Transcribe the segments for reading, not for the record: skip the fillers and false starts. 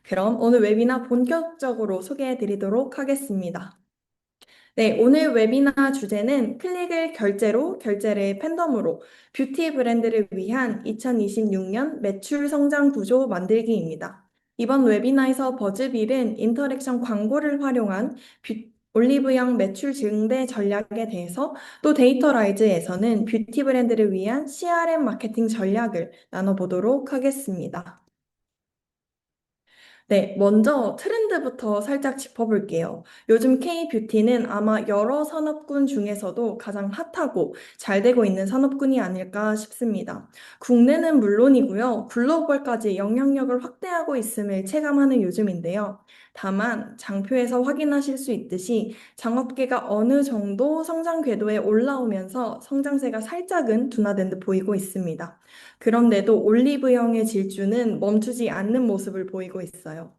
그럼 오늘 웨비나 본격적으로 소개해 드리도록 하겠습니다. 네, 오늘 웨비나 주제는 클릭을 결제로, 결제를 팬덤으로 뷰티 브랜드를 위한 2026년 매출 성장 구조 만들기입니다. 이번 웨비나에서 버즈빌은 인터랙션 광고를 활용한 올리브영 매출 증대 전략에 대해서 또 데이터라이즈에서는 뷰티 브랜드를 위한 CRM 마케팅 전략을 나눠보도록 하겠습니다. 네, 먼저 트렌드부터 살짝 짚어볼게요. 요즘 K-뷰티는 아마 여러 산업군 중에서도 가장 핫하고 잘 되고 있는 산업군이 아닐까 싶습니다. 국내는 물론이고요, 글로벌까지 영향력을 확대하고 있음을 체감하는 요즘인데요. 다만 장표에서 확인하실 수 있듯이 장업계가 어느 정도 성장 궤도에 올라오면서 성장세가 살짝은 둔화된 듯 보이고 있습니다. 그런데도 올리브영의 질주는 멈추지 않는 모습을 보이고 있어요.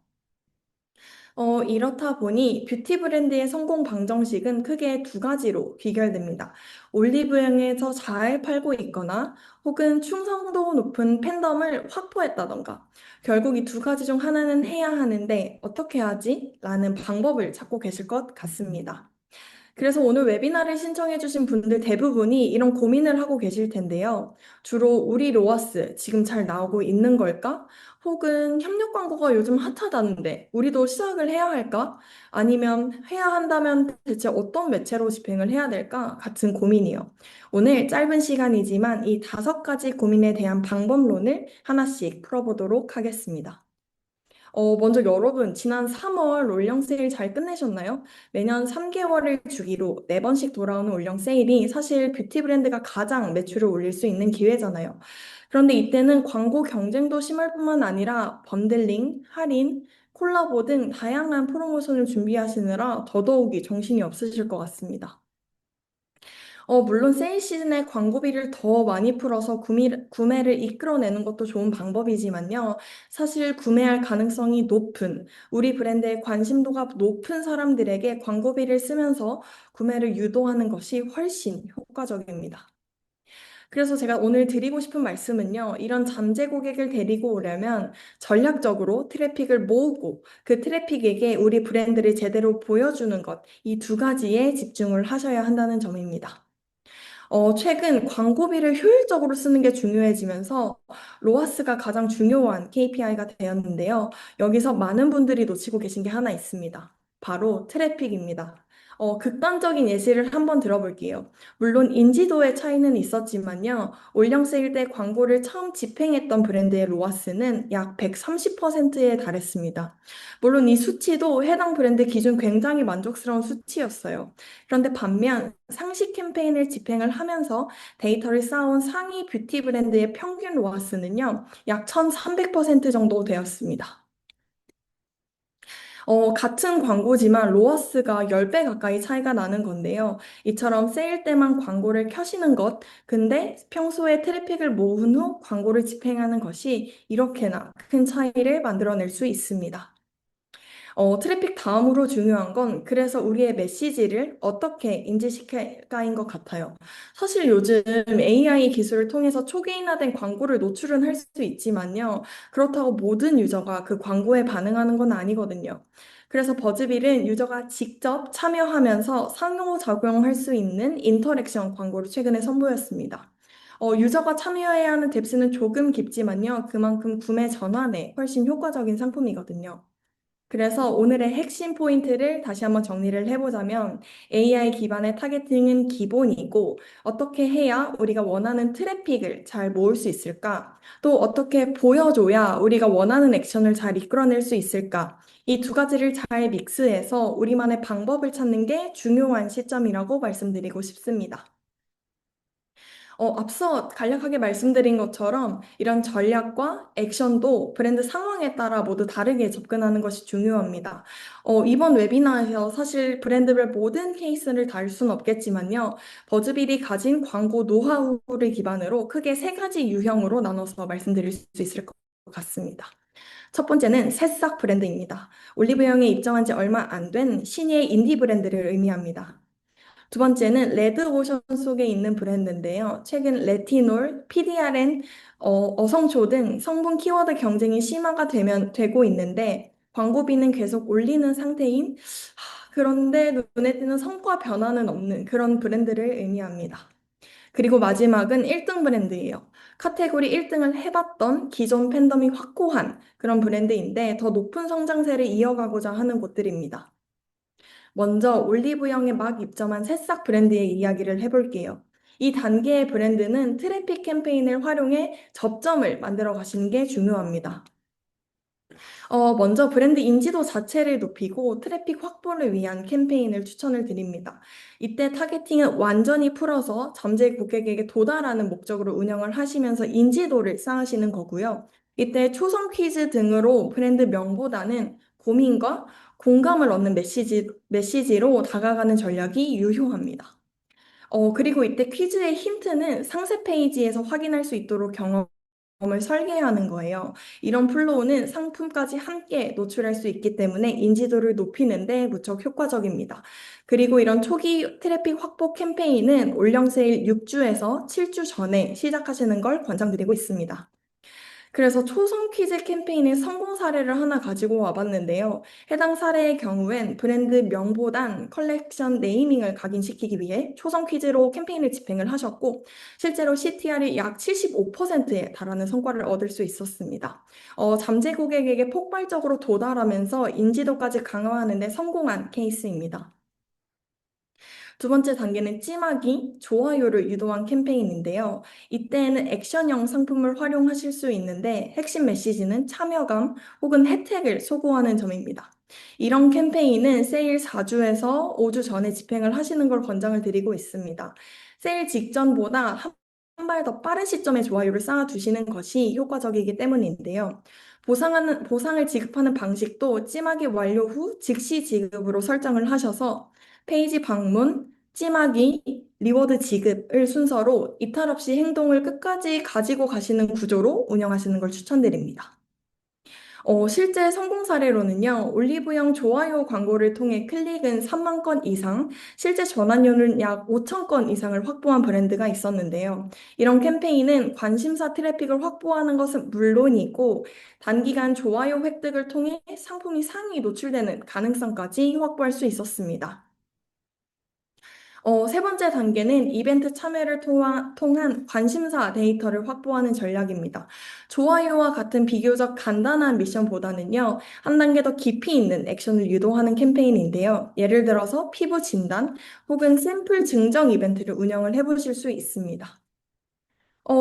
이렇다 보니 뷰티 브랜드의 성공 방정식은 크게 두 가지로 귀결됩니다. 올리브영에서 잘 팔고 있거나 혹은 충성도 높은 팬덤을 확보했다던가. 결국 이 두 가지 중 하나는 해야 하는데 어떻게 하지? 라는 방법을 찾고 계실 것 같습니다. 그래서 오늘 웨비나를 신청해주신 분들 대부분이 이런 고민을 하고 계실 텐데요. 주로 우리 로아스 지금 잘 나오고 있는 걸까? 혹은 협력 광고가 요즘 핫하다는데 우리도 시작을 해야 할까? 아니면 해야 한다면 대체 어떤 매체로 집행을 해야 될까? 같은 고민이요. 오늘 짧은 시간이지만 이 다섯 가지 고민에 대한 방법론을 하나씩 풀어보도록 하겠습니다. 먼저 여러분, 지난 3월 올영 세일 잘 끝내셨나요? 매년 3개월을 주기로 4번씩 돌아오는 올영 세일이 사실 뷰티 브랜드가 가장 매출을 올릴 수 있는 기회잖아요. 그런데 이때는 광고 경쟁도 심할 뿐만 아니라 번들링, 할인, 콜라보 등 다양한 프로모션을 준비하시느라 더더욱이 정신이 없으실 것 같습니다. 물론 세일 시즌에 광고비를 더 많이 풀어서 구매를 이끌어내는 것도 좋은 방법이지만요. 사실 구매할 가능성이 높은, 우리 브랜드의 관심도가 높은 사람들에게 광고비를 쓰면서 구매를 유도하는 것이 훨씬 효과적입니다. 그래서 제가 오늘 드리고 싶은 말씀은요, 이런 잠재 고객을 데리고 오려면 전략적으로 트래픽을 모으고 그 트래픽에게 우리 브랜드를 제대로 보여주는 것, 이 두 가지에 집중을 하셔야 한다는 점입니다. 최근 광고비를 효율적으로 쓰는 게 중요해지면서 로아스가 가장 중요한 KPI가 되었는데요. 여기서 많은 분들이 놓치고 계신 게 하나 있습니다. 바로 트래픽입니다. 극단적인 예시를 한번 들어볼게요. 물론 인지도의 차이는 있었지만요. 올영 세일 때 광고를 처음 집행했던 브랜드의 로아스는 약 130%에 달했습니다. 물론 이 수치도 해당 브랜드 기준 굉장히 만족스러운 수치였어요. 그런데 반면 상시 캠페인을 집행을 하면서 데이터를 쌓아온 상위 뷰티 브랜드의 평균 로아스는요, 약 1300% 정도 되었습니다. 같은 광고지만 로아스가 10배 가까이 차이가 나는 건데요. 이처럼 세일 때만 광고를 켜시는 것, 근데 평소에 트래픽을 모은 후 광고를 집행하는 것이 이렇게나 큰 차이를 만들어낼 수 있습니다. 트래픽 다음으로 중요한 건 그래서 우리의 메시지를 어떻게 인지시킬까인 것 같아요. 사실 요즘 AI 기술을 통해서 초기인화된 광고를 노출은 할 수 있지만요. 그렇다고 모든 유저가 그 광고에 반응하는 건 아니거든요. 그래서 버즈빌은 유저가 직접 참여하면서 상호작용할 수 있는 인터랙션 광고를 최근에 선보였습니다. 유저가 참여해야 하는 뎁스는 조금 깊지만요. 그만큼 구매 전환에 훨씬 효과적인 상품이거든요. 그래서 오늘의 핵심 포인트를 다시 한번 정리를 해보자면 AI 기반의 타겟팅은 기본이고 어떻게 해야 우리가 원하는 트래픽을 잘 모을 수 있을까? 또 어떻게 보여줘야 우리가 원하는 액션을 잘 이끌어낼 수 있을까? 이 두 가지를 잘 믹스해서 우리만의 방법을 찾는 게 중요한 시점이라고 말씀드리고 싶습니다. 앞서 간략하게 말씀드린 것처럼 이런 전략과 액션도 브랜드 상황에 따라 모두 다르게 접근하는 것이 중요합니다. 이번 웨비나에서 사실 브랜드별 모든 케이스를 다룰 수는 없겠지만요. 버즈빌이 가진 광고 노하우를 기반으로 크게 세 가지 유형으로 나눠서 말씀드릴 수 있을 것 같습니다. 첫 번째는 새싹 브랜드입니다. 올리브영에 입점한 지 얼마 안 된 신의 인디 브랜드를 의미합니다. 두 번째는 레드오션 속에 있는 브랜드인데요. 최근 레티놀, PDRN, 어성초 등 성분 키워드 경쟁이 심화가 되고 있는데 광고비는 계속 올리는 상태인, 그런데 눈에 띄는 성과 변화는 없는 그런 브랜드를 의미합니다. 그리고 마지막은 1등 브랜드예요. 카테고리 1등을 해봤던 기존 팬덤이 확고한 그런 브랜드인데 더 높은 성장세를 이어가고자 하는 곳들입니다. 먼저 올리브영에 막 입점한 새싹 브랜드의 이야기를 해볼게요. 이 단계의 브랜드는 트래픽 캠페인을 활용해 접점을 만들어 가시는 게 중요합니다. 먼저 브랜드 인지도 자체를 높이고 트래픽 확보를 위한 캠페인을 추천을 드립니다. 이때 타겟팅은 완전히 풀어서 잠재 고객에게 도달하는 목적으로 운영을 하시면서 인지도를 쌓으시는 거고요. 이때 초성 퀴즈 등으로 브랜드 명보다는 고민과 공감을 얻는 메시지로 다가가는 전략이 유효합니다. 그리고 이때 퀴즈의 힌트는 상세 페이지에서 확인할 수 있도록 경험을 설계하는 거예요. 이런 플로우는 상품까지 함께 노출할 수 있기 때문에 인지도를 높이는 데 무척 효과적입니다. 그리고 이런 초기 트래픽 확보 캠페인은 올영 세일 6주에서 7주 전에 시작하시는 걸 권장드리고 있습니다. 그래서 초성 퀴즈 캠페인의 성공 사례를 하나 가지고 와봤는데요. 해당 사례의 경우엔 브랜드 명보단 컬렉션 네이밍을 각인시키기 위해 초성 퀴즈로 캠페인을 집행을 하셨고, 실제로 CTR이 약 75%에 달하는 성과를 얻을 수 있었습니다. 잠재 고객에게 폭발적으로 도달하면서 인지도까지 강화하는 데 성공한 케이스입니다. 두 번째 단계는 찜하기, 좋아요를 유도한 캠페인인데요. 이때는 액션형 상품을 활용하실 수 있는데 핵심 메시지는 참여감 혹은 혜택을 소구하는 점입니다. 이런 캠페인은 세일 4주에서 5주 전에 집행을 하시는 걸 권장을 드리고 있습니다. 세일 직전보다 한 발 더 빠른 시점에 좋아요를 쌓아두시는 것이 효과적이기 때문인데요. 보상을 지급하는 방식도 찜하기 완료 후 즉시 지급으로 설정을 하셔서 페이지 방문, 찜하기, 리워드 지급을 순서로 이탈 없이 행동을 끝까지 가지고 가시는 구조로 운영하시는 걸 추천드립니다. 실제 성공 사례로는요, 올리브영 좋아요 광고를 통해 클릭은 3만 건 이상, 실제 전환료는 약 5천 건 이상을 확보한 브랜드가 있었는데요. 이런 캠페인은 관심사 트래픽을 확보하는 것은 물론이고, 단기간 좋아요 획득을 통해 상품이 상위 노출되는 가능성까지 확보할 수 있었습니다. 세 번째 단계는 이벤트 참여를 통한 관심사 데이터를 확보하는 전략입니다. 좋아요와 같은 비교적 간단한 미션보다는요, 한 단계 더 깊이 있는 액션을 유도하는 캠페인인데요. 예를 들어서 피부 진단 혹은 샘플 증정 이벤트를 운영을 해보실 수 있습니다.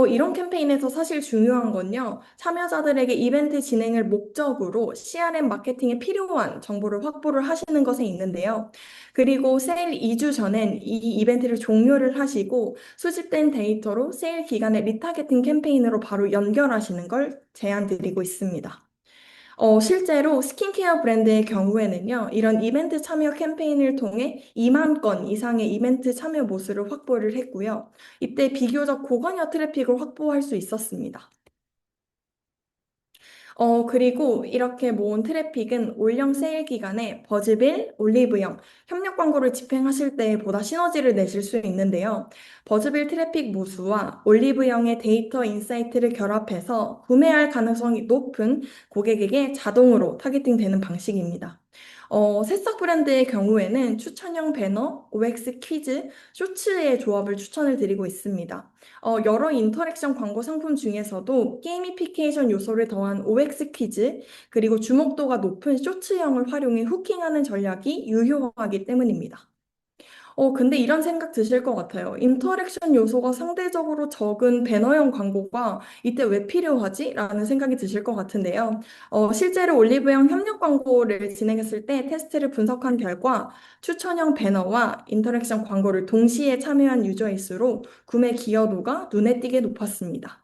이런 캠페인에서 사실 중요한 건요, 참여자들에게 이벤트 진행을 목적으로 CRM 마케팅에 필요한 정보를 확보를 하시는 것에 있는데요. 그리고 세일 2주 전엔 이 이벤트를 종료를 하시고 수집된 데이터로 세일 기간에 리타게팅 캠페인으로 바로 연결하시는 걸 제안드리고 있습니다. 실제로 스킨케어 브랜드의 경우에는요, 이런 이벤트 참여 캠페인을 통해 2만 건 이상의 이벤트 참여 모수를 확보를 했고요. 이때 비교적 고관여 트래픽을 확보할 수 있었습니다. 그리고 이렇게 모은 트래픽은 올영 세일 기간에 버즈빌, 올리브영, 협력 광고를 집행하실 때 보다 시너지를 내실 수 있는데요. 버즈빌 트래픽 모수와 올리브영의 데이터 인사이트를 결합해서 구매할 가능성이 높은 고객에게 자동으로 타겟팅 되는 방식입니다. 새싹 브랜드의 경우에는 추천형 배너, OX 퀴즈, 쇼츠의 조합을 추천을 드리고 있습니다. 여러 인터랙션 광고 상품 중에서도 게이미피케이션 요소를 더한 OX 퀴즈, 그리고 주목도가 높은 쇼츠형을 활용해 후킹하는 전략이 유효하기 때문입니다. 근데 이런 생각 드실 것 같아요. 인터랙션 요소가 상대적으로 적은 배너형 광고가 이때 왜 필요하지? 라는 생각이 드실 것 같은데요. 실제로 올리브영 협력 광고를 진행했을 때 테스트를 분석한 결과 추천형 배너와 인터랙션 광고를 동시에 참여한 유저일수록 구매 기여도가 눈에 띄게 높았습니다.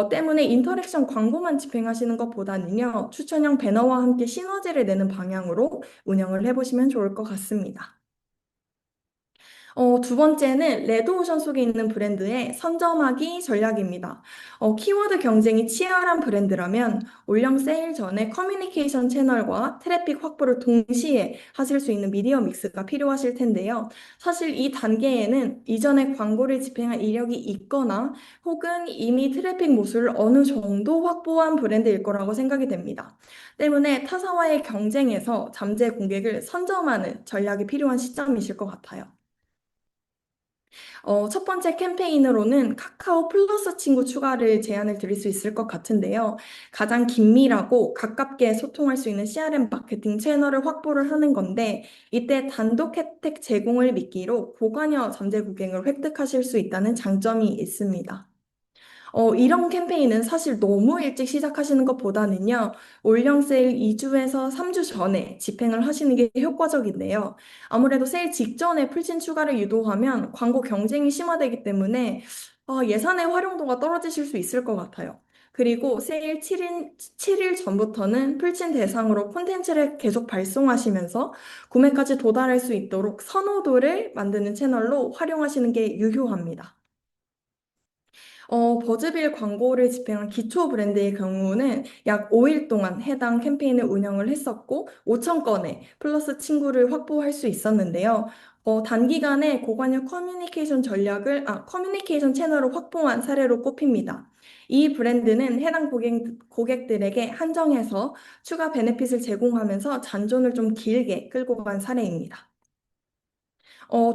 때문에 인터랙션 광고만 집행하시는 것보다는요, 추천형 배너와 함께 시너지를 내는 방향으로 운영을 해보시면 좋을 것 같습니다. 두 번째는 레드오션 속에 있는 브랜드의 선점하기 전략입니다. 키워드 경쟁이 치열한 브랜드라면 올영 세일 전에 커뮤니케이션 채널과 트래픽 확보를 동시에 하실 수 있는 미디어 믹스가 필요하실 텐데요. 사실 이 단계에는 이전에 광고를 집행한 이력이 있거나 혹은 이미 트래픽 모수를 어느 정도 확보한 브랜드일 거라고 생각이 됩니다. 때문에 타사와의 경쟁에서 잠재 고객을 선점하는 전략이 필요한 시점이실 것 같아요. 첫 번째 캠페인으로는 카카오 플러스 친구 추가를 제안을 드릴 수 있을 것 같은데요. 가장 긴밀하고 가깝게 소통할 수 있는 CRM 마케팅 채널을 확보를 하는 건데, 이때 단독 혜택 제공을 미끼로 고관여 잠재 고객을 획득하실 수 있다는 장점이 있습니다. 이런 캠페인은 사실 너무 일찍 시작하시는 것보다는요, 올영 세일 2주에서 3주 전에 집행을 하시는 게 효과적인데요. 아무래도 세일 직전에 풀친 추가를 유도하면 광고 경쟁이 심화되기 때문에 예산의 활용도가 떨어지실 수 있을 것 같아요. 그리고 세일 7일 전부터는 풀친 대상으로 콘텐츠를 계속 발송하시면서 구매까지 도달할 수 있도록 선호도를 만드는 채널로 활용하시는 게 유효합니다. 버즈빌 광고를 집행한 기초 브랜드의 경우는 약 5일 동안 해당 캠페인을 운영을 했었고 5천 건의 플러스 친구를 확보할 수 있었는데요. 단기간에 고관여 커뮤니케이션 채널을 확보한 사례로 꼽힙니다. 이 브랜드는 해당 고객들에게 한정해서 추가 베네핏을 제공하면서 잔존을 좀 길게 끌고 간 사례입니다.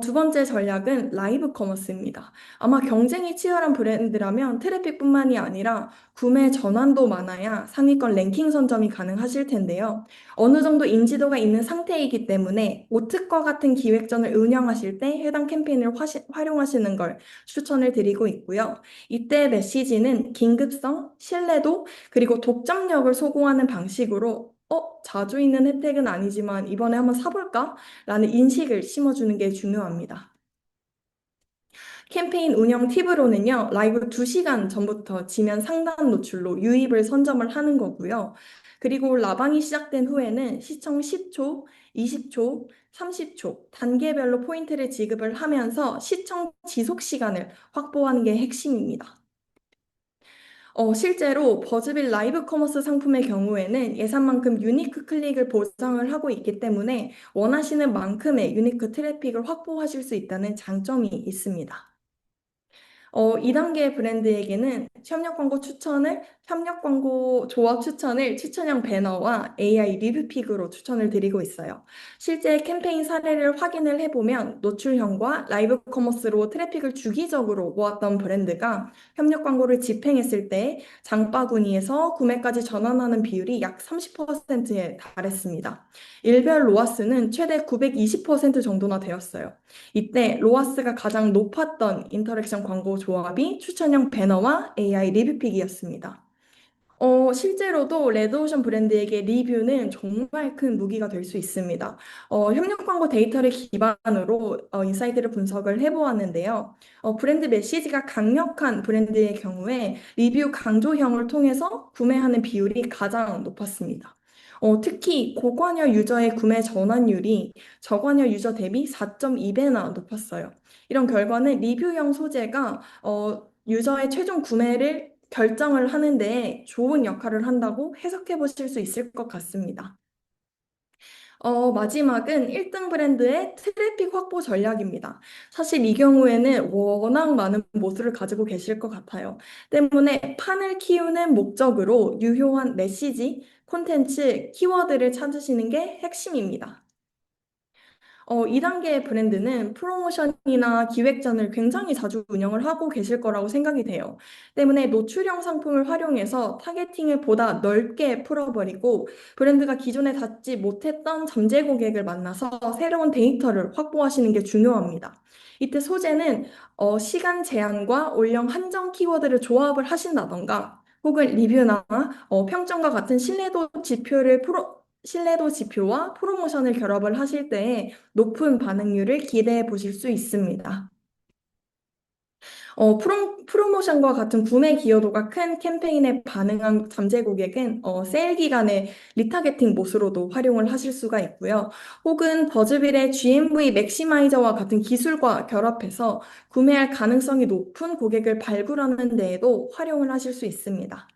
두 번째 전략은 라이브 커머스입니다. 아마 경쟁이 치열한 브랜드라면 트래픽뿐만이 아니라 구매 전환도 많아야 상위권 랭킹 선점이 가능하실 텐데요. 어느 정도 인지도가 있는 상태이기 때문에 오특과 같은 기획전을 운영하실 때 해당 캠페인을 활용하시는 걸 추천을 드리고 있고요. 이때 메시지는 긴급성, 신뢰도, 그리고 독점력을 소구하는 방식으로 자주 있는 혜택은 아니지만 이번에 한번 사볼까? 라는 인식을 심어주는 게 중요합니다. 캠페인 운영 팁으로는요, 라이브 2시간 전부터 지면 상단 노출로 유입을 선점을 하는 거고요. 그리고 라방이 시작된 후에는 시청 10초, 20초, 30초 단계별로 포인트를 지급을 하면서 시청 지속 시간을 확보하는 게 핵심입니다. 실제로 버즈빌 라이브 커머스 상품의 경우에는 예산만큼 유니크 클릭을 보장을 하고 있기 때문에 원하시는 만큼의 유니크 트래픽을 확보하실 수 있다는 장점이 있습니다. 2단계 브랜드에게는 협력 광고 조합 추천을 추천형 배너와 AI 리뷰픽으로 추천을 드리고 있어요. 실제 캠페인 사례를 확인을 해보면 노출형과 라이브 커머스로 트래픽을 주기적으로 모았던 브랜드가 협력 광고를 집행했을 때 장바구니에서 구매까지 전환하는 비율이 약 30%에 달했습니다. 일별 로아스는 최대 920% 정도나 되었어요. 이때 로아스가 가장 높았던 인터랙션 광고 조합이 추천형 배너와 AI 리뷰픽이었습니다. 실제로도 레드오션 브랜드에게 리뷰는 정말 큰 무기가 될 수 있습니다. 협력 광고 데이터를 기반으로 인사이트를 분석을 해보았는데요. 브랜드 메시지가 강력한 브랜드의 경우에 리뷰 강조형을 통해서 구매하는 비율이 가장 높았습니다. 특히 고관여 유저의 구매 전환율이 저관여 유저 대비 4.2배나 높았어요. 이런 결과는 리뷰형 소재가 유저의 최종 구매를 결정을 하는데 좋은 역할을 한다고 해석해 보실 수 있을 것 같습니다. 마지막은 1등 브랜드의 트래픽 확보 전략입니다. 사실 이 경우에는 워낙 많은 모수를 가지고 계실 것 같아요. 때문에 판을 키우는 목적으로 유효한 메시지, 콘텐츠, 키워드를 찾으시는 게 핵심입니다. 2단계 브랜드는 프로모션이나 기획전을 굉장히 자주 운영을 하고 계실 거라고 생각이 돼요. 때문에 노출형 상품을 활용해서 타겟팅을 보다 넓게 풀어버리고 브랜드가 기존에 닿지 못했던 잠재 고객을 만나서 새로운 데이터를 확보하시는 게 중요합니다. 이때 소재는 시간 제한과 올영 한정 키워드를 조합을 하신다던가 혹은 리뷰나 평점과 같은 신뢰도 지표와 프로모션을 결합을 하실 때 높은 반응률을 기대해 보실 수 있습니다. 프로모션과 같은 구매 기여도가 큰 캠페인에 반응한 잠재 고객은 세일 기간에 리타게팅 못으로도 활용을 하실 수가 있고요. 혹은 버즈빌의 GMV 맥시마이저와 같은 기술과 결합해서 구매할 가능성이 높은 고객을 발굴하는 데에도 활용을 하실 수 있습니다.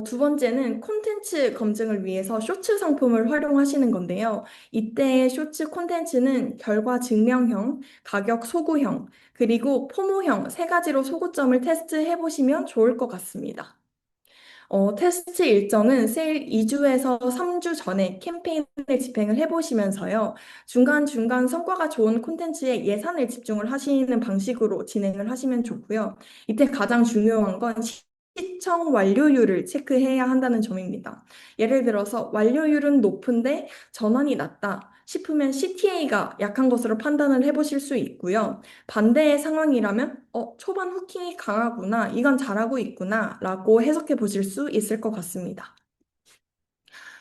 두 번째는 콘텐츠 검증을 위해서 쇼츠 상품을 활용하시는 건데요. 이때 쇼츠 콘텐츠는 결과 증명형, 가격 소구형, 그리고 포모형 세 가지로 소구점을 테스트해 보시면 좋을 것 같습니다. 테스트 일정은 세일 2주에서 3주 전에 캠페인을 집행을 해보시면서요. 중간중간 성과가 좋은 콘텐츠에 예산을 집중을 하시는 방식으로 진행을 하시면 좋고요. 이때 가장 중요한 건 시청 완료율을 체크해야 한다는 점입니다. 예를 들어서 완료율은 높은데 전환이 낮다 싶으면 CTA가 약한 것으로 판단을 해보실 수 있고요. 반대의 상황이라면, 초반 후킹이 강하구나, 이건 잘하고 있구나, 라고 해석해 보실 수 있을 것 같습니다.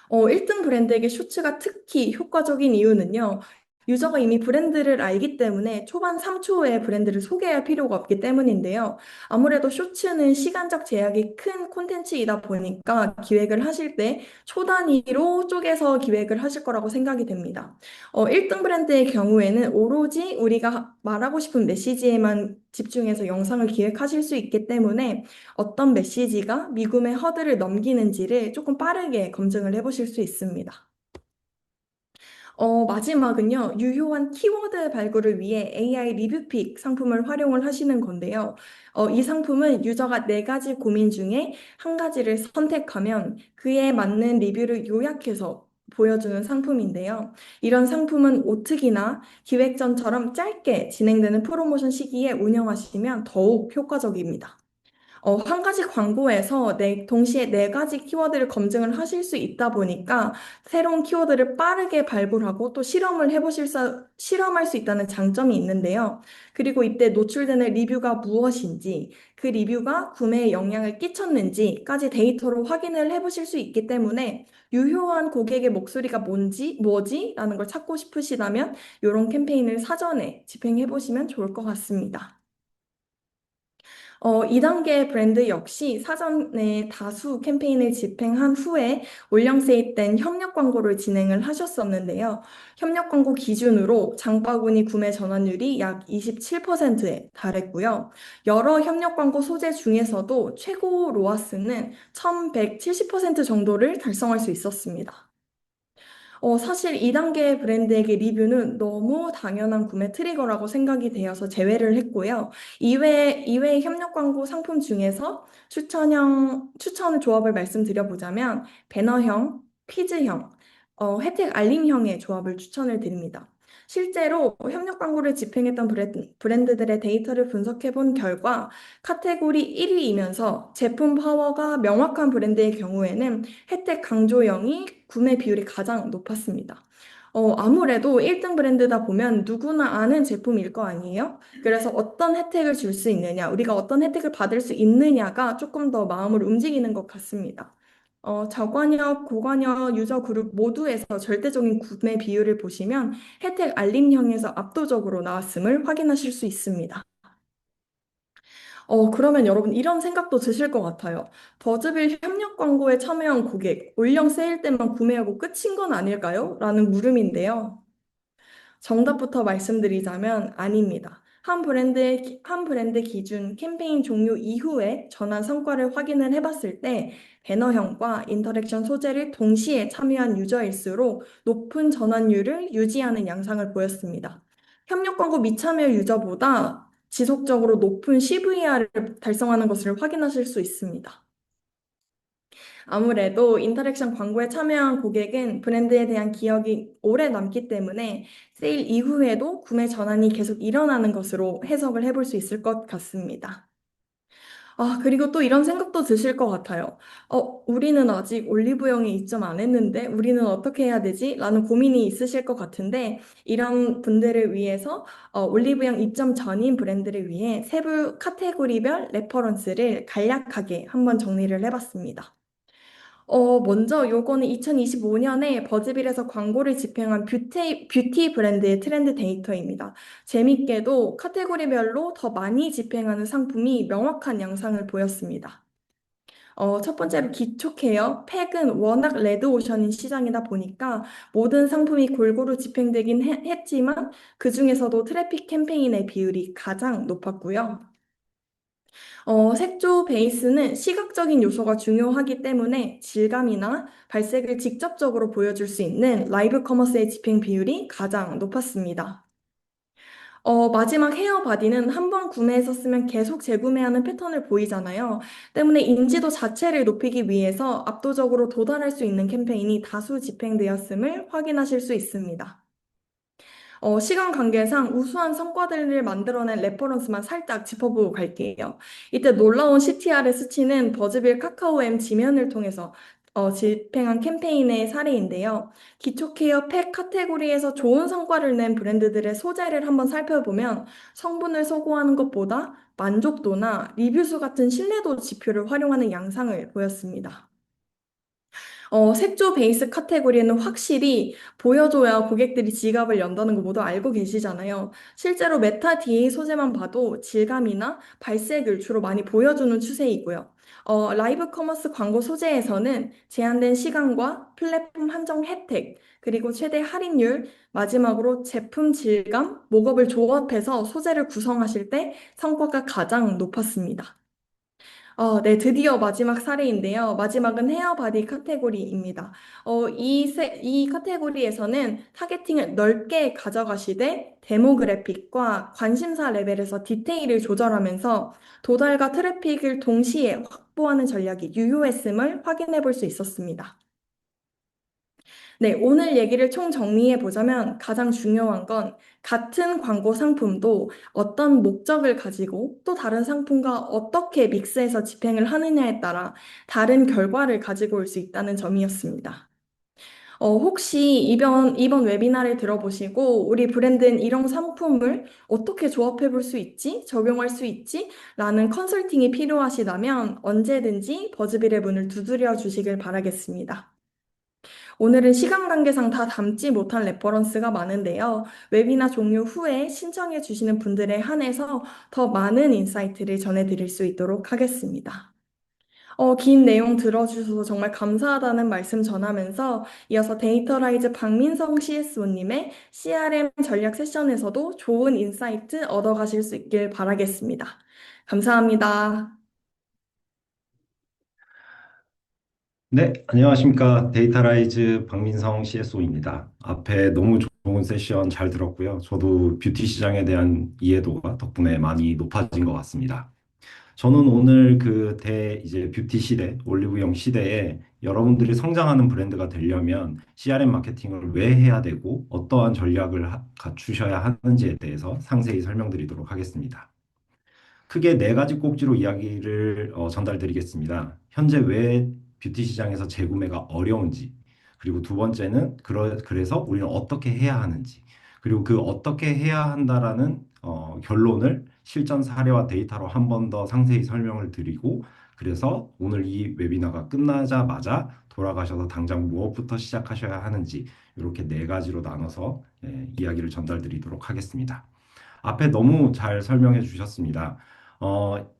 1등 브랜드에게 쇼츠가 특히 효과적인 이유는요. 유저가 이미 브랜드를 알기 때문에 초반 3초에 브랜드를 소개할 필요가 없기 때문인데요. 아무래도 쇼츠는 시간적 제약이 큰 콘텐츠이다 보니까 기획을 하실 때 초 단위로 쪼개서 기획을 하실 거라고 생각이 됩니다. 1등 브랜드의 경우에는 오로지 우리가 말하고 싶은 메시지에만 집중해서 영상을 기획하실 수 있기 때문에 어떤 메시지가 미금의 허들을 넘기는지를 조금 빠르게 검증을 해보실 수 있습니다. 마지막은요, 유효한 키워드 발굴을 위해 AI 리뷰픽 상품을 활용을 하시는 건데요. 이 상품은 유저가 네 가지 고민 중에 한 가지를 선택하면 그에 맞는 리뷰를 요약해서 보여주는 상품인데요. 이런 상품은 오특이나 기획 전처럼 짧게 진행되는 프로모션 시기에 운영하시면 더욱 효과적입니다. 한 가지 광고에서 동시에 네 가지 키워드를 검증을 하실 수 있다 보니까 새로운 키워드를 빠르게 발굴하고 또 실험할 수 있다는 장점이 있는데요. 그리고 이때 노출되는 리뷰가 무엇인지, 그 리뷰가 구매에 영향을 끼쳤는지까지 데이터로 확인을 해보실 수 있기 때문에 유효한 고객의 목소리가 뭐지? 라는 걸 찾고 싶으시다면 이런 캠페인을 사전에 집행해 보시면 좋을 것 같습니다. 2단계 브랜드 역시 사전에 다수 캠페인을 집행한 후에 올영 세일 땐 협력 광고를 진행을 하셨었는데요. 협력 광고 기준으로 장바구니 구매 전환율이 약 27%에 달했고요. 여러 협력 광고 소재 중에서도 최고 로아스는 1170% 정도를 달성할 수 있었습니다. 사실 2단계 브랜드에게 리뷰는 너무 당연한 구매 트리거라고 생각이 되어서 제외를 했고요. 이외의 협력 광고 상품 중에서 추천 조합을 말씀드려보자면, 배너형, 퀴즈형, 혜택 알림형의 조합을 추천을 드립니다. 실제로 협력 광고를 집행했던 브랜드들의 데이터를 분석해 본 결과 카테고리 1위이면서 제품 파워가 명확한 브랜드의 경우에는 혜택 강조형이 구매 비율이 가장 높았습니다. 아무래도 1등 브랜드다 보면 누구나 아는 제품일 거 아니에요? 그래서 어떤 혜택을 줄 수 있느냐, 우리가 어떤 혜택을 받을 수 있느냐가 조금 더 마음을 움직이는 것 같습니다. 저관여, 고관여 유저 그룹 모두에서 절대적인 구매 비율을 보시면 혜택 알림형에서 압도적으로 나왔음을 확인하실 수 있습니다. 그러면 여러분 이런 생각도 드실 것 같아요. 버즈빌 협력 광고에 참여한 고객, 올영 세일 때만 구매하고 끝인 건 아닐까요? 라는 물음인데요. 정답부터 말씀드리자면 아닙니다. 한 브랜드 기준 캠페인 종료 이후에 전환 성과를 확인을 해봤을 때 배너형과 인터랙션 소재를 동시에 참여한 유저일수록 높은 전환율을 유지하는 양상을 보였습니다. 협력 광고 미참여 유저보다 지속적으로 높은 CVR을 달성하는 것을 확인하실 수 있습니다. 아무래도 인터랙션 광고에 참여한 고객은 브랜드에 대한 기억이 오래 남기 때문에 세일 이후에도 구매 전환이 계속 일어나는 것으로 해석을 해볼 수 있을 것 같습니다. 그리고 또 이런 생각도 드실 것 같아요. 우리는 아직 올리브영에 입점 안 했는데 우리는 어떻게 해야 되지? 라는 고민이 있으실 것 같은데 이런 분들을 위해서 올리브영 입점 전인 브랜드를 위해 세부 카테고리별 레퍼런스를 간략하게 한번 정리를 해봤습니다. 먼저 요거는 2025년에 버즈빌에서 광고를 집행한 뷰티 브랜드의 트렌드 데이터입니다. 재밌게도 카테고리별로 더 많이 집행하는 상품이 명확한 양상을 보였습니다. 첫 번째로 기초 케어, 팩은 워낙 레드오션인 시장이다 보니까 모든 상품이 골고루 집행되긴 했지만 그중에서도 트래픽 캠페인의 비율이 가장 높았고요. 색조 베이스는 시각적인 요소가 중요하기 때문에 질감이나 발색을 직접적으로 보여줄 수 있는 라이브 커머스의 집행 비율이 가장 높았습니다. 마지막 헤어 바디는 한 번 구매해서 쓰면 계속 재구매하는 패턴을 보이잖아요. 때문에 인지도 자체를 높이기 위해서 압도적으로 도달할 수 있는 캠페인이 다수 집행되었음을 확인하실 수 있습니다. 시간 관계상 우수한 성과들을 만들어낸 레퍼런스만 살짝 짚어보고 갈게요. 이때 놀라운 CTR의 수치는 버즈빌 카카오엠 지면을 통해서 집행한 캠페인의 사례인데요. 기초 케어 팩 카테고리에서 좋은 성과를 낸 브랜드들의 소재를 한번 살펴보면 성분을 소고하는 것보다 만족도나 리뷰수 같은 신뢰도 지표를 활용하는 양상을 보였습니다. 색조 베이스 카테고리는 확실히 보여줘야 고객들이 지갑을 연다는 거 모두 알고 계시잖아요. 실제로 메타 DA 소재만 봐도 질감이나 발색을 주로 많이 보여주는 추세이고요. 라이브 커머스 광고 소재에서는 제한된 시간과 플랫폼 한정 혜택, 그리고 최대 할인율, 마지막으로 제품 질감, 목업을 조합해서 소재를 구성하실 때 성과가 가장 높았습니다. 네, 드디어 마지막 사례인데요. 마지막은 헤어 바디 카테고리입니다. 이 카테고리에서는 타겟팅을 넓게 가져가시되 데모그래픽과 관심사 레벨에서 디테일을 조절하면서 도달과 트래픽을 동시에 확보하는 전략이 유효했음을 확인해 볼 수 있었습니다. 네, 오늘 얘기를 총 정리해 보자면 가장 중요한 건 같은 광고 상품도 어떤 목적을 가지고 또 다른 상품과 어떻게 믹스해서 집행을 하느냐에 따라 다른 결과를 가지고 올 수 있다는 점이었습니다. 혹시 이번 웨비나를 들어보시고 우리 브랜드는 이런 상품을 어떻게 조합해 볼 수 있지? 적용할 수 있지? 라는 컨설팅이 필요하시다면 언제든지 버즈빌의 문을 두드려 주시길 바라겠습니다. 오늘은 시간 관계상 다 담지 못한 레퍼런스가 많은데요. 웨비나 종료 후에 신청해 주시는 분들에 한해서 더 많은 인사이트를 전해드릴 수 있도록 하겠습니다. 긴 내용 들어주셔서 정말 감사하다는 말씀 전하면서 이어서 데이터라이즈 박민성 CSO님의 CRM 전략 세션에서도 좋은 인사이트 얻어가실 수 있길 바라겠습니다. 감사합니다. 네, 안녕하십니까. 데이터라이즈 박민성 CSO입니다. 앞에 너무 좋은 세션 잘 들었고요. 저도 뷰티 시장에 대한 이해도가 덕분에 많이 높아진 것 같습니다. 저는 오늘 이제 뷰티 시대, 올리브영 시대에 여러분들이 성장하는 브랜드가 되려면 CRM 마케팅을 왜 해야 되고 어떠한 전략을 갖추셔야 하는지에 대해서 상세히 설명드리도록 하겠습니다. 크게 네 가지 꼭지로 이야기를 전달드리겠습니다. 현재 왜 뷰티 시장에서 재구매가 어려운지, 그리고 두 번째는 그래서 우리는 어떻게 해야 하는지, 그리고 그 어떻게 해야 한다라는 결론을 실전 사례와 데이터로 한 번 더 상세히 설명을 드리고, 그래서 오늘 이 웨비나가 끝나자마자 돌아가셔서 당장 무엇부터 시작하셔야 하는지 이렇게 네 가지로 나눠서 이야기를 전달드리도록 하겠습니다. 앞에 너무 잘 설명해 주셨습니다.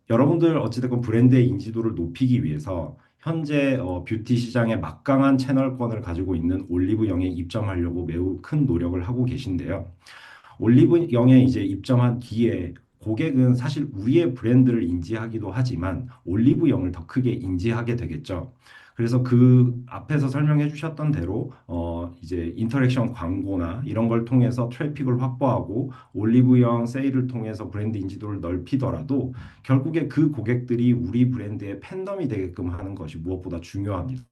여러분들 어찌됐건 브랜드의 인지도를 높이기 위해서 현재 뷰티 시장에 막강한 채널권을 가지고 있는 올리브영에 입점하려고 매우 큰 노력을 하고 계신데요. 올리브영에 이제 입점한 뒤에 고객은 사실 우리의 브랜드를 인지하기도 하지만 올리브영을 더 크게 인지하게 되겠죠. 그래서 그 앞에서 설명해 주셨던 대로 이제 인터랙션 광고나 이런 걸 통해서 트래픽을 확보하고 올리브영 세일을 통해서 브랜드 인지도를 넓히더라도 결국에 그 고객들이 우리 브랜드의 팬덤이 되게끔 하는 것이 무엇보다 중요합니다.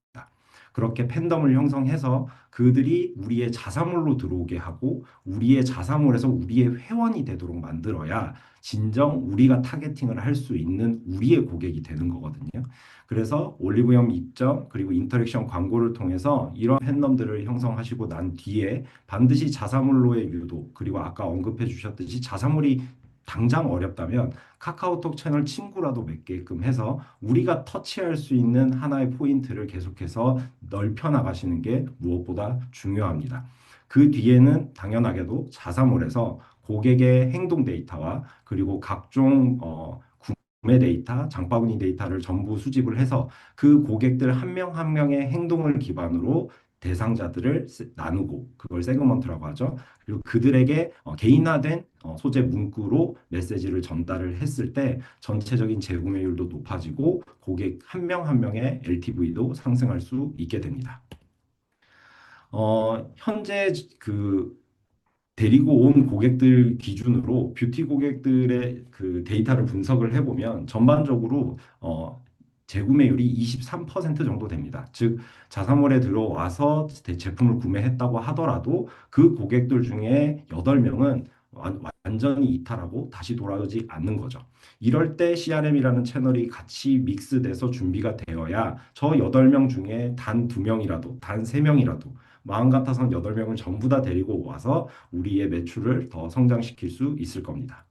그렇게 팬덤을 형성해서 그들이 우리의 자사몰로 들어오게 하고 우리의 자사몰에서 우리의 회원이 되도록 만들어야 진정 우리가 타겟팅을 할 수 있는 우리의 고객이 되는 거거든요. 그래서 올리브영 입점 그리고 인터랙션 광고를 통해서 이런 팬덤들을 형성하시고 난 뒤에 반드시 자사몰로의 유도 그리고 아까 언급해 주셨듯이 자사몰이 당장 어렵다면 카카오톡 채널 친구라도 맺게끔 해서 우리가 터치할 수 있는 하나의 포인트를 계속해서 넓혀 나가시는 게 무엇보다 중요합니다. 그 뒤에는 당연하게도 자사몰에서 고객의 행동 데이터와 그리고 각종 구매 데이터, 장바구니 데이터를 전부 수집을 해서 그 고객들 한 명 한 명의 행동을 기반으로 대상자들을 나누고 그걸 세그먼트라고 하죠. 그리고 그들에게 개인화된 소재 문구로 메시지를 전달을 했을 때 전체적인 재구매율도 높아지고 고객 한 명 한 명의 LTV도 상승할 수 있게 됩니다. 현재 그 데리고 온 고객들 기준으로 뷰티 고객들의 그 데이터를 분석을 해보면 전반적으로 재구매율이 23% 정도 됩니다. 즉 자사몰에 들어와서 제품을 구매했다고 하더라도 그 고객들 중에 8명은 완전히 이탈하고 다시 돌아오지 않는 거죠. 이럴 때 CRM이라는 채널이 같이 믹스돼서 준비가 되어야 저 8명 중에 단 2명이라도, 단 3명이라도 마음 같아서는 8명을 전부 다 데리고 와서 우리의 매출을 더 성장시킬 수 있을 겁니다.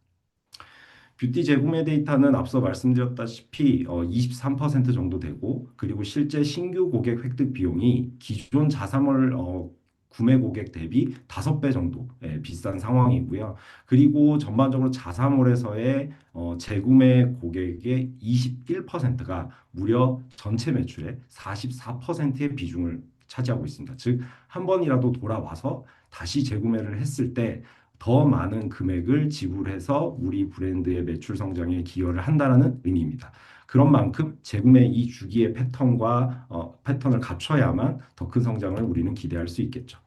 뷰티 재구매 데이터는 앞서 말씀드렸다시피 23% 정도 되고 그리고 실제 신규 고객 획득 비용이 기존 자사몰 구매 고객 대비 5배 정도 비싼 상황이고요. 그리고 전반적으로 자사몰에서의 재구매 고객의 21%가 무려 전체 매출의 44%의 비중을 차지하고 있습니다. 즉, 한 번이라도 돌아와서 다시 재구매를 했을 때 더 많은 금액을 지불해서 우리 브랜드의 매출 성장에 기여를 한다는 의미입니다. 그런 만큼 재구매 이 주기의 패턴과 패턴을 갖춰야만 더 큰 성장을 우리는 기대할 수 있겠죠.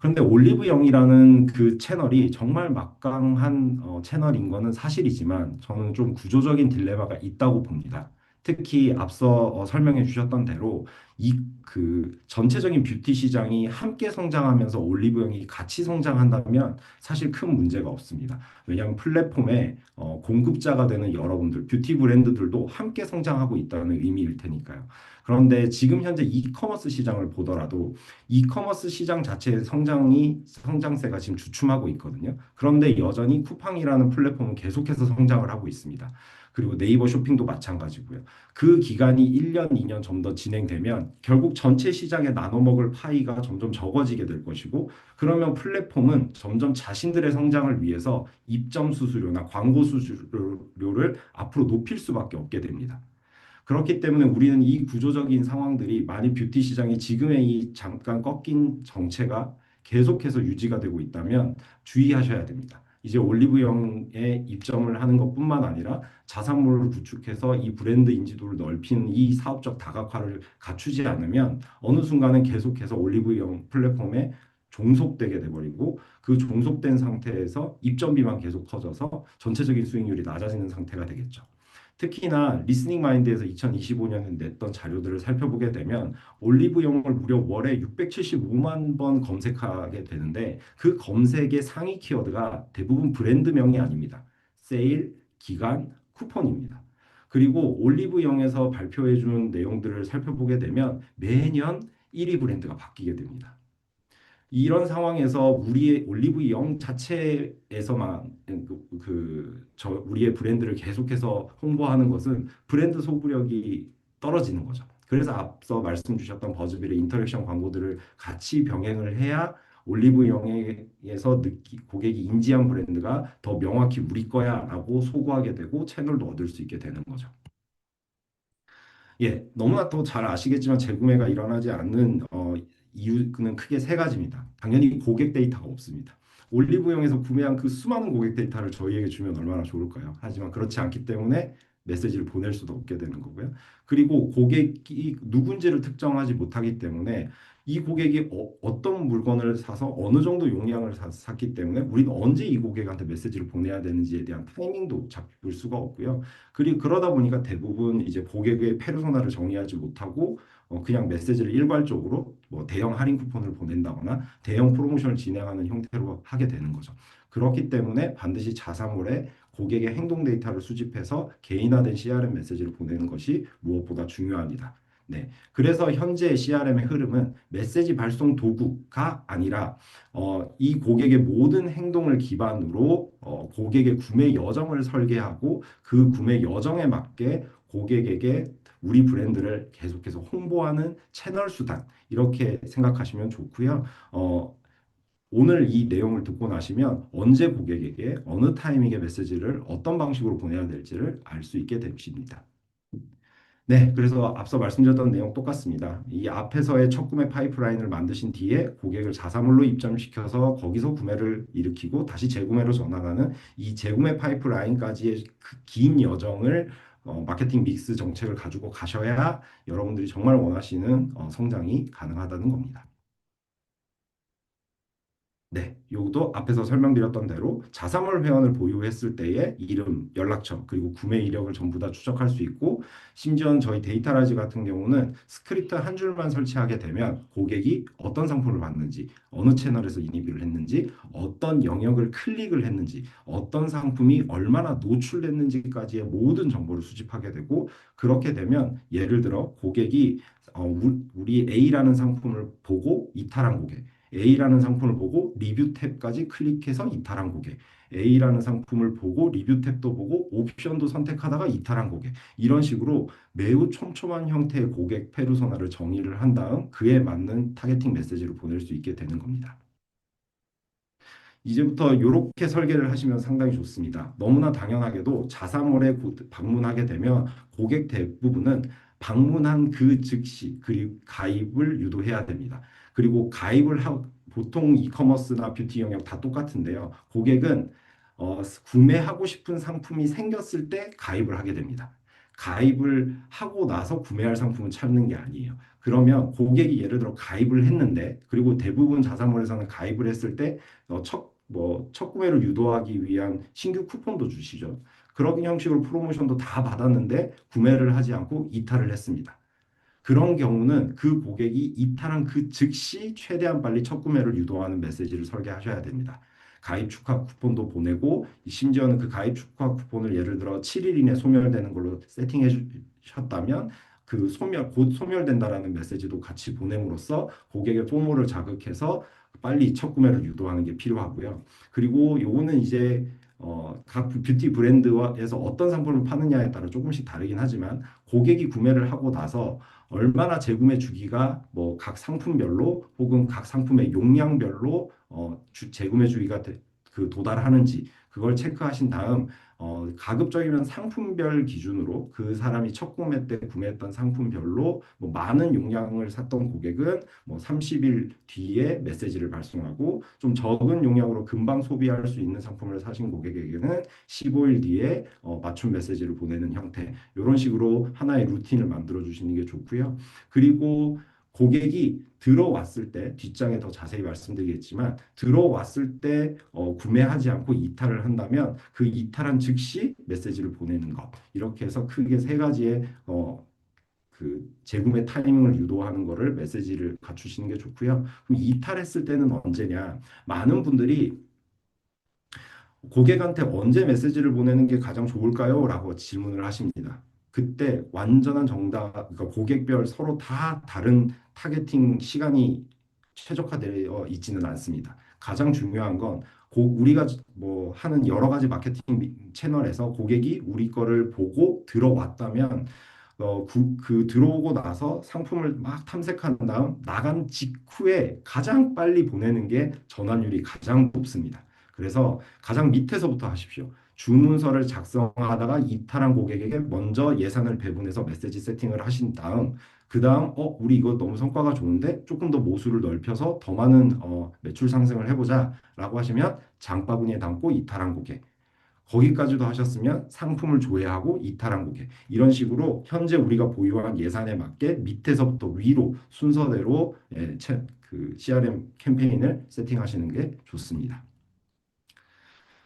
그런데 올리브영이라는 그 채널이 정말 막강한 채널인 거는 사실이지만 저는 좀 구조적인 딜레마가 있다고 봅니다. 특히 앞서 설명해 주셨던 대로 이 그 전체적인 뷰티 시장이 함께 성장하면서 올리브영이 같이 성장한다면 사실 큰 문제가 없습니다. 왜냐하면 플랫폼에 공급자가 되는 여러분들, 뷰티 브랜드들도 함께 성장하고 있다는 의미일 테니까요. 그런데 지금 현재 이커머스 시장을 보더라도 이커머스 시장 자체의 성장세가 지금 주춤하고 있거든요. 그런데 여전히 쿠팡이라는 플랫폼은 계속해서 성장을 하고 있습니다. 그리고 네이버 쇼핑도 마찬가지고요. 그 기간이 1년, 2년 좀 더 진행되면 결국 전체 시장에 나눠 먹을 파이가 점점 적어지게 될 것이고 그러면 플랫폼은 점점 자신들의 성장을 위해서 입점 수수료나 광고 수수료를 앞으로 높일 수밖에 없게 됩니다. 그렇기 때문에 우리는 이 구조적인 상황들이 만일 뷰티 시장이 지금의 이 잠깐 꺾인 정체가 계속해서 유지가 되고 있다면 주의하셔야 됩니다. 이제 올리브영에 입점을 하는 것뿐만 아니라 자산물을 구축해서 이 브랜드 인지도를 넓히는 이 사업적 다각화를 갖추지 않으면 어느 순간은 계속해서 올리브영 플랫폼에 종속되게 돼버리고 그 종속된 상태에서 입점비만 계속 커져서 전체적인 수익률이 낮아지는 상태가 되겠죠. 특히나 리스닝 마인드에서 2025년에 냈던 자료들을 살펴보게 되면 올리브영을 무려 월에 675만 번 검색하게 되는데 그 검색의 상위 키워드가 대부분 브랜드명이 아닙니다. 세일, 기간, 쿠폰입니다. 그리고 올리브영에서 발표해 준 내용들을 살펴보게 되면 매년 1위 브랜드가 바뀌게 됩니다. 이런 상황에서 우리의 올리브 영 자체에서만 우리의 브랜드를 계속해서 홍보하는 것은 브랜드 소구력이 떨어지는 거죠. 그래서 앞서 말씀 주셨던 버즈빌의 인터랙션 광고들을 같이 병행을 해야 올리브 영에서 고객이 인지한 브랜드가 더 명확히 우리 거야라고 소구하게 되고 채널도 얻을 수 있게 되는 거죠. 예, 너무나 또 잘 아시겠지만 재구매가 일어나지 않는 이유는 크게 세 가지입니다. 당연히 고객 데이터가 없습니다. 올리브영에서 구매한 그 수많은 고객 데이터를 저희에게 주면 얼마나 좋을까요? 하지만 그렇지 않기 때문에 메시지를 보낼 수도 없게 되는 거고요. 그리고 고객이 누군지를 특정하지 못하기 때문에 이 고객이 떤 물건을 사서 어느 정도 용량을 샀기 때문에 우리는 언제 이 고객한테 메시지를 보내야 되는지에 대한 타이밍도 잡을 수가 없고요. 그리고 그러다 보니까 대부분 이제 고객의 페르소나를 정리하지 못하고 그냥 메시지를 일괄적으로 뭐 대형 할인 쿠폰을 보낸다거나 대형 프로모션을 진행하는 형태로 하게 되는 거죠. 그렇기 때문에 반드시 자사몰에 고객의 행동 데이터를 수집해서 개인화된 CRM 메시지를 보내는 것이 무엇보다 중요합니다. 네. 그래서 현재 CRM의 흐름은 메시지 발송 도구가 아니라 이 고객의 모든 행동을 기반으로 고객의 구매 여정을 설계하고 그 구매 여정에 맞게 고객에게 우리 브랜드를 계속해서 홍보하는 채널 수단 이렇게 생각하시면 좋고요. 오늘 이 내용을 듣고 나시면 언제 고객에게 어느 타이밍에 메시지를 어떤 방식으로 보내야 될지를 알 수 있게 되십니다. 네, 그래서 앞서 말씀드렸던 내용 똑같습니다. 이 앞에서의 첫 구매 파이프라인을 만드신 뒤에 고객을 자사몰로 입점시켜서 거기서 구매를 일으키고 다시 재구매로 전환하는 이 재구매 파이프라인까지의 그 긴 여정을 마케팅 믹스 정책을 가지고 가셔야 여러분들이 정말 원하시는 성장이 가능하다는 겁니다. 네, 요것도 앞에서 설명드렸던 대로 자사몰 회원을 보유했을 때의 이름, 연락처, 그리고 구매 이력을 전부 다 추적할 수 있고, 심지어는 저희 데이터라지 같은 경우는 스크립트 한 줄만 설치하게 되면 고객이 어떤 상품을 받는지, 어느 채널에서 인입을 했는지, 어떤 영역을 클릭을 했는지, 어떤 상품이 얼마나 노출됐는지까지의 모든 정보를 수집하게 되고, 그렇게 되면 예를 들어 고객이 우리 A라는 상품을 보고 이탈한 고객, A라는 상품을 보고 리뷰 탭까지 클릭해서 이탈한 고객, A라는 상품을 보고 리뷰 탭도 보고 옵션도 선택하다가 이탈한 고객, 이런 식으로 매우 촘촘한 형태의 고객 페르소나를 정의를 한 다음 그에 맞는 타겟팅 메시지를 보낼 수 있게 되는 겁니다. 이제부터 이렇게 설계를 하시면 상당히 좋습니다. 너무나 당연하게도 자사몰에 방문하게 되면 고객 대부분은 방문한 그 즉시 그리고 가입을 유도해야 됩니다. 그리고 보통 이커머스나 뷰티 영역 다 똑같은데요. 고객은 구매하고 싶은 상품이 생겼을 때 가입을 하게 됩니다. 가입을 하고 나서 구매할 상품은 찾는 게 아니에요. 그러면 고객이 예를 들어 가입을 했는데 그리고 대부분 자사몰에서는 가입을 했을 때 첫 구매를 유도하기 위한 신규 쿠폰도 주시죠. 그런 형식으로 프로모션도 다 받았는데 구매를 하지 않고 이탈을 했습니다. 그런 경우는 그 고객이 이탈한 그 즉시 최대한 빨리 첫 구매를 유도하는 메시지를 설계하셔야 됩니다. 가입 축하 쿠폰도 보내고 심지어는 그 가입 축하 쿠폰을 예를 들어 7일 이내 소멸되는 걸로 세팅해 주셨다면 곧 소멸된다라는 메시지도 같이 보냄으로써 고객의 포모를 자극해서 빨리 첫 구매를 유도하는 게 필요하고요. 그리고 요거는 이제 각 뷰티 브랜드에서 어떤 상품을 파느냐에 따라 조금씩 다르긴 하지만 고객이 구매를 하고 나서 얼마나 재구매 주기가 뭐 각 상품별로 혹은 각 상품의 용량별로 재구매 주기가 도달하는지 그걸 체크하신 다음 가급적이면 상품별 기준으로 그 사람이 첫 구매 때 구매했던 상품별로 뭐 많은 용량을 샀던 고객은 뭐 30일 뒤에 메시지를 발송하고 좀 적은 용량으로 금방 소비할 수 있는 상품을 사신 고객에게는 15일 뒤에 맞춤 메시지를 보내는 형태 이런 식으로 하나의 루틴을 만들어 주시는 게 좋고요. 그리고 고객이 들어왔을 때 뒷장에 더 자세히 말씀드리겠지만 들어왔을 때 구매하지 않고 이탈을 한다면 그 이탈한 즉시 메시지를 보내는 것 이렇게 해서 크게 세 가지의 그 재구매 타이밍을 유도하는 거를 메시지를 갖추시는 게 좋고요. 그럼 이탈했을 때는 언제냐? 많은 분들이 고객한테 언제 메시지를 보내는 게 가장 좋을까요? 라고 질문을 하십니다. 그때 완전한 정답, 그러니까 고객별 서로 다 다른 타겟팅 시간이 최적화되어 있지는 않습니다. 가장 중요한 건 우리가 뭐 하는 여러 가지 마케팅 채널에서 고객이 우리 거를 보고 들어왔다면 들어오고 나서 상품을 막 탐색한 다음 나간 직후에 가장 빨리 보내는 게 전환율이 가장 높습니다. 그래서 가장 밑에서부터 하십시오. 주문서를 작성하다가 이탈한 고객에게 먼저 예산을 배분해서 메시지 세팅을 하신 다음, 그 다음, 우리 이거 너무 성과가 좋은데 조금 더 모수를 넓혀서 더 많은 매출 상승을 해보자 라고 하시면 장바구니에 담고 이탈한 고객. 거기까지도 하셨으면 상품을 조회하고 이탈한 고객. 이런 식으로 현재 우리가 보유한 예산에 맞게 밑에서부터 위로 순서대로 그 CRM 캠페인을 세팅하시는 게 좋습니다.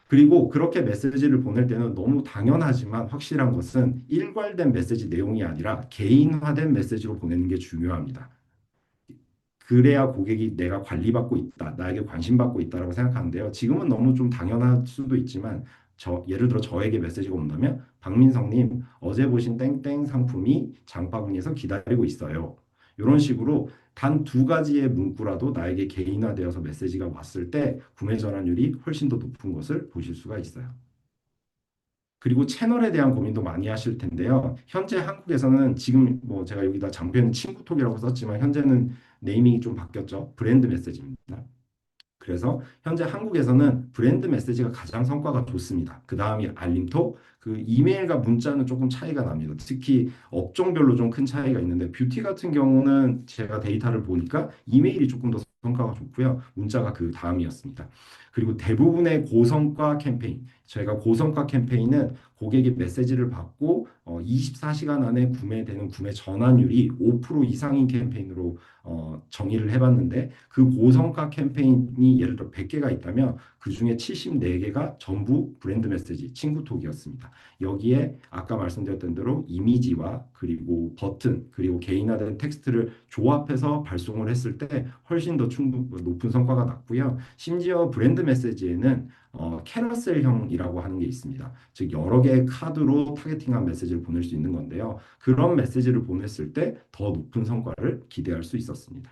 그리고 그렇게 메시지를 보낼 때는 너무 당연하지만 확실한 것은 일괄된 메시지 내용이 아니라 개인화된 메시지로 보내는 게 중요합니다. 그래야 고객이 내가 관리받고 있다, 나에게 관심받고 있다라고 생각하는데요. 지금은 너무 좀 당연할 수도 있지만 예를 들어 저에게 메시지가 온다면 박민성님 어제 보신 땡땡 상품이 장바구니에서 기다리고 있어요. 이런 식으로 단 두 가지의 문구라도 나에게 개인화되어서 메시지가 왔을 때 구매 전환율이 훨씬 더 높은 것을 보실 수가 있어요. 그리고 채널에 대한 고민도 많이 하실 텐데요. 현재 한국에서는 지금 뭐 제가 여기다 장표에는 친구톡이라고 썼지만 현재는 네이밍이 좀 바뀌었죠. 브랜드 메시지입니다. 그래서 현재 한국에서는 브랜드 메시지가 가장 성과가 좋습니다. 그 다음이 알림톡, 그 이메일과 문자는 조금 차이가 납니다. 특히 업종별로 좀 큰 차이가 있는데 뷰티 같은 경우는 제가 데이터를 보니까 이메일이 조금 더 성과가 좋고요. 문자가 그 다음이었습니다. 그리고 대부분의 고성과 캠페인, 저희가 고성과 캠페인은 고객이 메시지를 받고 24시간 안에 구매되는 구매 전환율이 5% 이상인 캠페인으로 정의를 해봤는데 그 고성과 캠페인이 예를 들어 100개가 있다면 그중에 74개가 전부 브랜드 메시지, 친구톡이었습니다. 여기에 아까 말씀드렸던 대로 이미지와 그리고 버튼, 그리고 개인화된 텍스트를 조합해서 발송을 했을 때 훨씬 더 높은 성과가 났고요. 심지어 브랜드 메시지에는 캐러셀형이라고 하는 게 있습니다. 즉 여러 개의 카드로 타겟팅한 메시지를 보낼 수 있는 건데요. 그런 메시지를 보냈을 때 더 높은 성과를 기대할 수 있었습니다.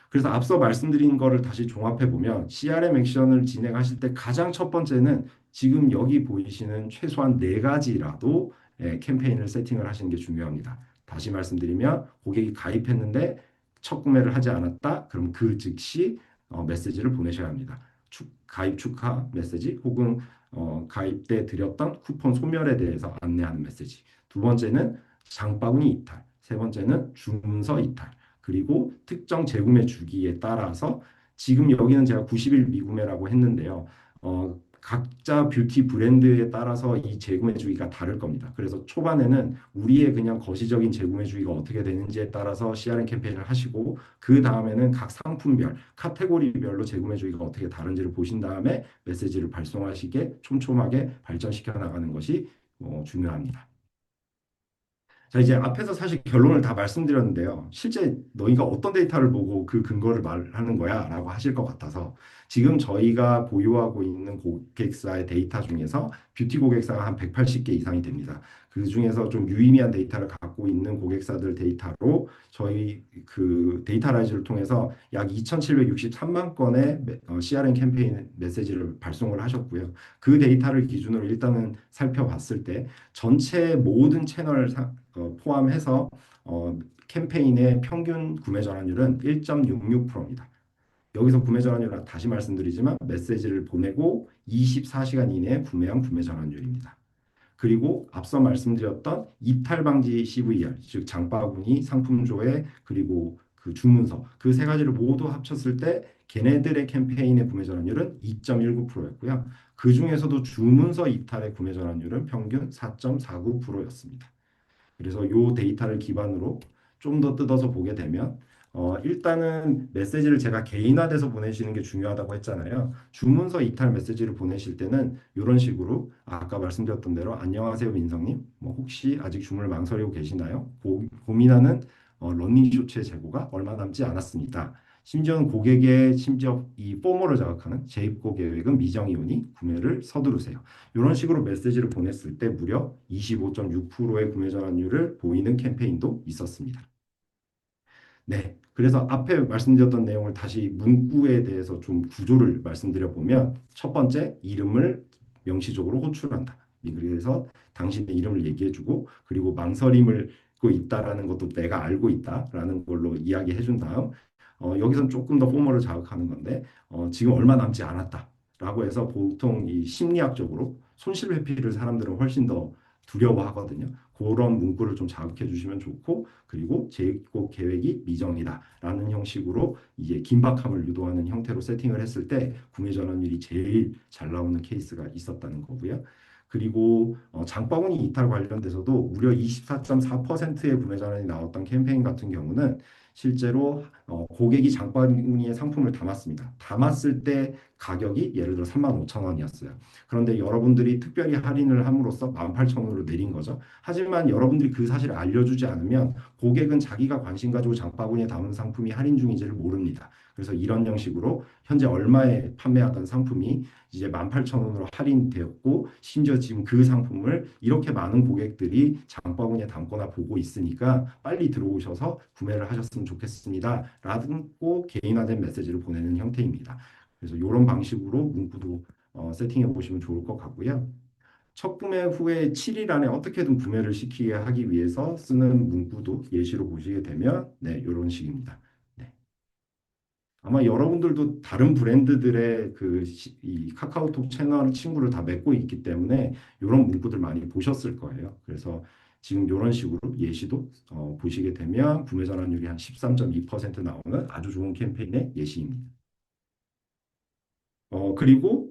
그래서 앞서 말씀드린 거를 다시 종합해 보면 CRM 액션을 진행하실 때 가장 첫 번째는 지금 여기 보이시는 최소한 네 가지라도 캠페인을 세팅을 하시는 게 중요합니다. 다시 말씀드리면 고객이 가입했는데 첫 구매를 하지 않았다. 그럼 그 즉시 메시지를 보내셔야 합니다. 가입 축하 메시지 혹은 가입 때 드렸던 쿠폰 소멸에 대해서 안내하는 메시지. 두 번째는 장바구니 이탈. 세 번째는 주문서 이탈. 그리고 특정 재구매 주기에 따라서 지금 여기는 제가 90일 미구매라고 했는데요. 각자 뷰티 브랜드에 따라서 이 재구매 주기가 다를 겁니다. 그래서 초반에는 우리의 그냥 거시적인 재구매 주기가 어떻게 되는지에 따라서 CRM 캠페인을 하시고 그 다음에는 각 상품별, 카테고리별로 재구매 주기가 어떻게 다른지를 보신 다음에 메시지를 발송하시게 촘촘하게 발전시켜 나가는 것이 중요합니다. 자, 이제 앞에서 사실 결론을 다 말씀드렸는데요. 실제 너희가 어떤 데이터를 보고 그 근거를 말하는 거야? 라고 하실 것 같아서 지금 저희가 보유하고 있는 고객사의 데이터 중에서 뷰티 고객사가 한 180개 이상이 됩니다. 그 중에서 좀 유의미한 데이터를 갖고 있는 고객사들 데이터로 저희 그 데이터라이즈를 통해서 약 2,763만 건의 CRM 캠페인 메시지를 발송을 하셨고요. 그 데이터를 기준으로 일단은 살펴봤을 때 전체 모든 채널 포함해서 캠페인의 평균 구매 전환율은 1.66%입니다. 여기서 구매 전환율은 다시 말씀드리지만 메시지를 보내고 24시간 이내에 구매한 구매 전환율입니다. 그리고 앞서 말씀드렸던 이탈 방지 CVR, 즉 장바구니, 상품조회, 그리고 그 주문서 그 세 가지를 모두 합쳤을 때 걔네들의 캠페인의 구매 전환율은 2.19%였고요. 그 중에서도 주문서 이탈의 구매 전환율은 평균 4.49%였습니다. 그래서 이 데이터를 기반으로 좀 더 뜯어서 보게 되면 일단은 메시지를 제가 개인화돼서 보내시는 게 중요하다고 했잖아요. 주문서 이탈 메시지를 보내실 때는 이런 식으로 아까 말씀드렸던 대로 안녕하세요 민성님 뭐 혹시 아직 주문을 망설이고 계시나요? 고민하는 러닝 쇼츠의 재고가 얼마 남지 않았습니다. 심지어는 고객의 심지어 이 포모를 자극하는 재입고 계획은 미정이오니 구매를 서두르세요. 이런 식으로 메시지를 보냈을 때 무려 25.6%의 구매 전환율을 보이는 캠페인도 있었습니다. 네. 그래서 앞에 말씀드렸던 내용을 다시 문구에 대해서 좀 구조를 말씀드려 보면 첫 번째 이름을 명시적으로 호출한다. 그래서 당신의 이름을 얘기해주고 그리고 망설임을 고 있다라는 것도 내가 알고 있다라는 걸로 이야기해 준 다음 여기서는 조금 더 포멀을 자극하는 건데 지금 얼마 남지 않았다라고 해서 보통 이 심리학적으로 손실 회피를 사람들은 훨씬 더 두려워하거든요. 그런 문구를 좀 자극해 주시면 좋고 그리고 재입국 계획이 미정이다라는 형식으로 이제 긴박함을 유도하는 형태로 세팅을 했을 때 구매 전환율이 제일 잘 나오는 케이스가 있었다는 거고요. 그리고 장바구니 이탈 관련돼서도 무려 24.4%의 구매 전환이 나왔던 캠페인 같은 경우는 실제로 고객이 장바구니에 상품을 담았습니다. 담았을 때 가격이 예를 들어 35,000원이었어요. 그런데 여러분들이 특별히 할인을 함으로써 18,000원으로 내린 거죠. 하지만 여러분들이 그 사실을 알려주지 않으면 고객은 자기가 관심 가지고 장바구니에 담은 상품이 할인 중인지를 모릅니다. 그래서 이런 형식으로 현재 얼마에 판매하던 상품이 이제 18,000원으로 할인되었고 심지어 지금 그 상품을 이렇게 많은 고객들이 장바구니에 담거나 보고 있으니까 빨리 들어오셔서 구매를 하셨으면 좋겠습니다. 라고 개인화된 메시지를 보내는 형태입니다. 그래서 이런 방식으로 문구도 세팅해 보시면 좋을 것 같고요. 첫 구매 후에 7일 안에 어떻게든 구매를 시키게 하기 위해서 쓰는 문구도 예시로 보시게 되면 네, 이런 식입니다. 네. 아마 여러분들도 다른 브랜드들의 이 카카오톡 채널 친구를 다 맺고 있기 때문에 이런 문구들 많이 보셨을 거예요. 그래서 지금 이런 식으로 예시도 보시게 되면 구매 전환율이 한 13.2% 나오는 아주 좋은 캠페인의 예시입니다. 그리고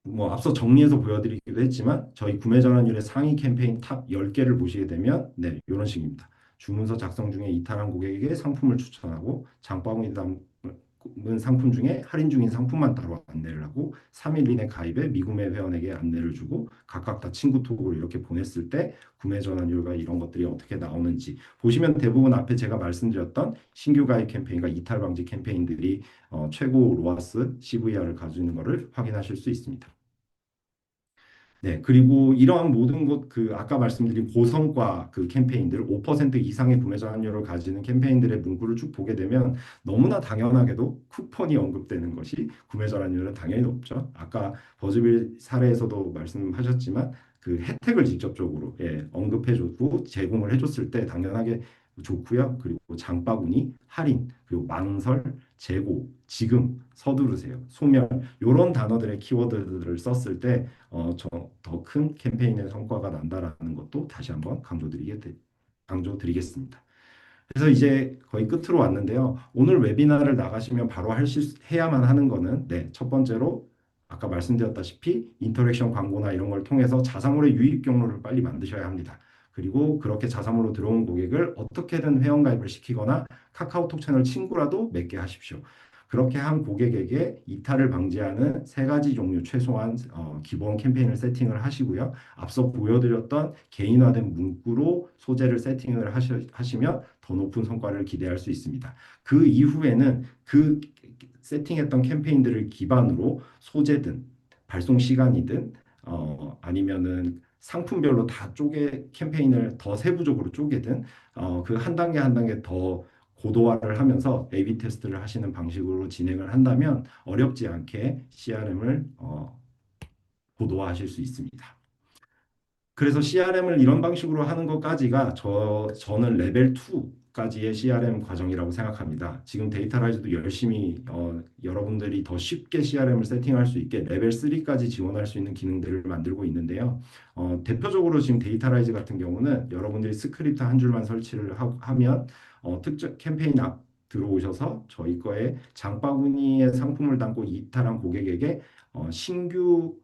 뭐 앞서 정리해서 보여드리기도 했지만 저희 구매 전환율의 상위 캠페인 탑 10개를 보시게 되면 네, 이런 식입니다. 주문서 작성 중에 이탈한 고객에게 상품을 추천하고 장바구니 담은 상품 중에 할인 중인 상품만 따로 안내를 하고 3일 이내 가입에 미구매 회원에게 안내를 주고 각각 다 친구 톡으로 이렇게 보냈을 때 구매 전환율과 이런 것들이 어떻게 나오는지 보시면 대부분 앞에 제가 말씀드렸던 신규 가입 캠페인과 이탈 방지 캠페인들이 최고 로아스 CVR을 가지고 있는 것을 확인하실 수 있습니다. 네, 그리고 이러한 모든 것, 아까 말씀드린 고성과 캠페인들, 5% 이상의 구매 전환율을 가지는 캠페인들의 문구를 쭉 보게 되면 너무나 당연하게도 쿠폰이 언급되는 것이 구매 전환율은 당연히 높죠. 아까 버즈빌 사례에서도 말씀하셨지만 그 혜택을 직접적으로 언급해주고 제공을 해줬을 때 당연하게 좋고요. 그리고 장바구니, 할인, 그리고 망설, 재고, 지금, 서두르세요, 소멸 이런 단어들의 키워드들을 썼을 때 더 큰 캠페인의 성과가 난다라는 것도 다시 한번 강조드리겠습니다. 그래서 이제 거의 끝으로 왔는데요. 오늘 웨비나를 나가시면 바로 해야만 하는 거는 네, 첫 번째로 아까 말씀드렸다시피 인터랙션 광고나 이런 걸 통해서 자사몰의 유입 경로를 빨리 만드셔야 합니다. 그리고 그렇게 자사몰로 들어온 고객을 어떻게든 회원가입을 시키거나 카카오톡 채널 친구라도 맺게 하십시오. 그렇게 한 고객에게 이탈을 방지하는 세 가지 종류 최소한 기본 캠페인을 세팅을 하시고요. 앞서 보여드렸던 개인화된 문구로 소재를 세팅을 하시면 더 높은 성과를 기대할 수 있습니다. 그 이후에는 그 세팅했던 캠페인들을 기반으로 소재든 발송 시간이든 아니면은 상품별로 다 캠페인을 더 세부적으로 쪼개든 그 한 단계 한 단계 더 고도화를 하면서 A/B 테스트를 하시는 방식으로 진행을 한다면 어렵지 않게 CRM을 고도화하실 수 있습니다. 그래서 CRM을 이런 방식으로 하는 것까지가 저는 레벨 2까지의 CRM 과정이라고 생각합니다. 지금 데이터라이즈도 열심히 여러분들이 더 쉽게 CRM을 세팅할 수 있게 레벨 3까지 지원할 수 있는 기능들을 만들고 있는데요. 대표적으로 지금 데이터라이즈 같은 경우는 여러분들이 스크립트 한 줄만 설치를 하면 특정 캠페인 앞 들어오셔서 저희 거에 장바구니에 상품을 담고 이탈한 고객에게 신규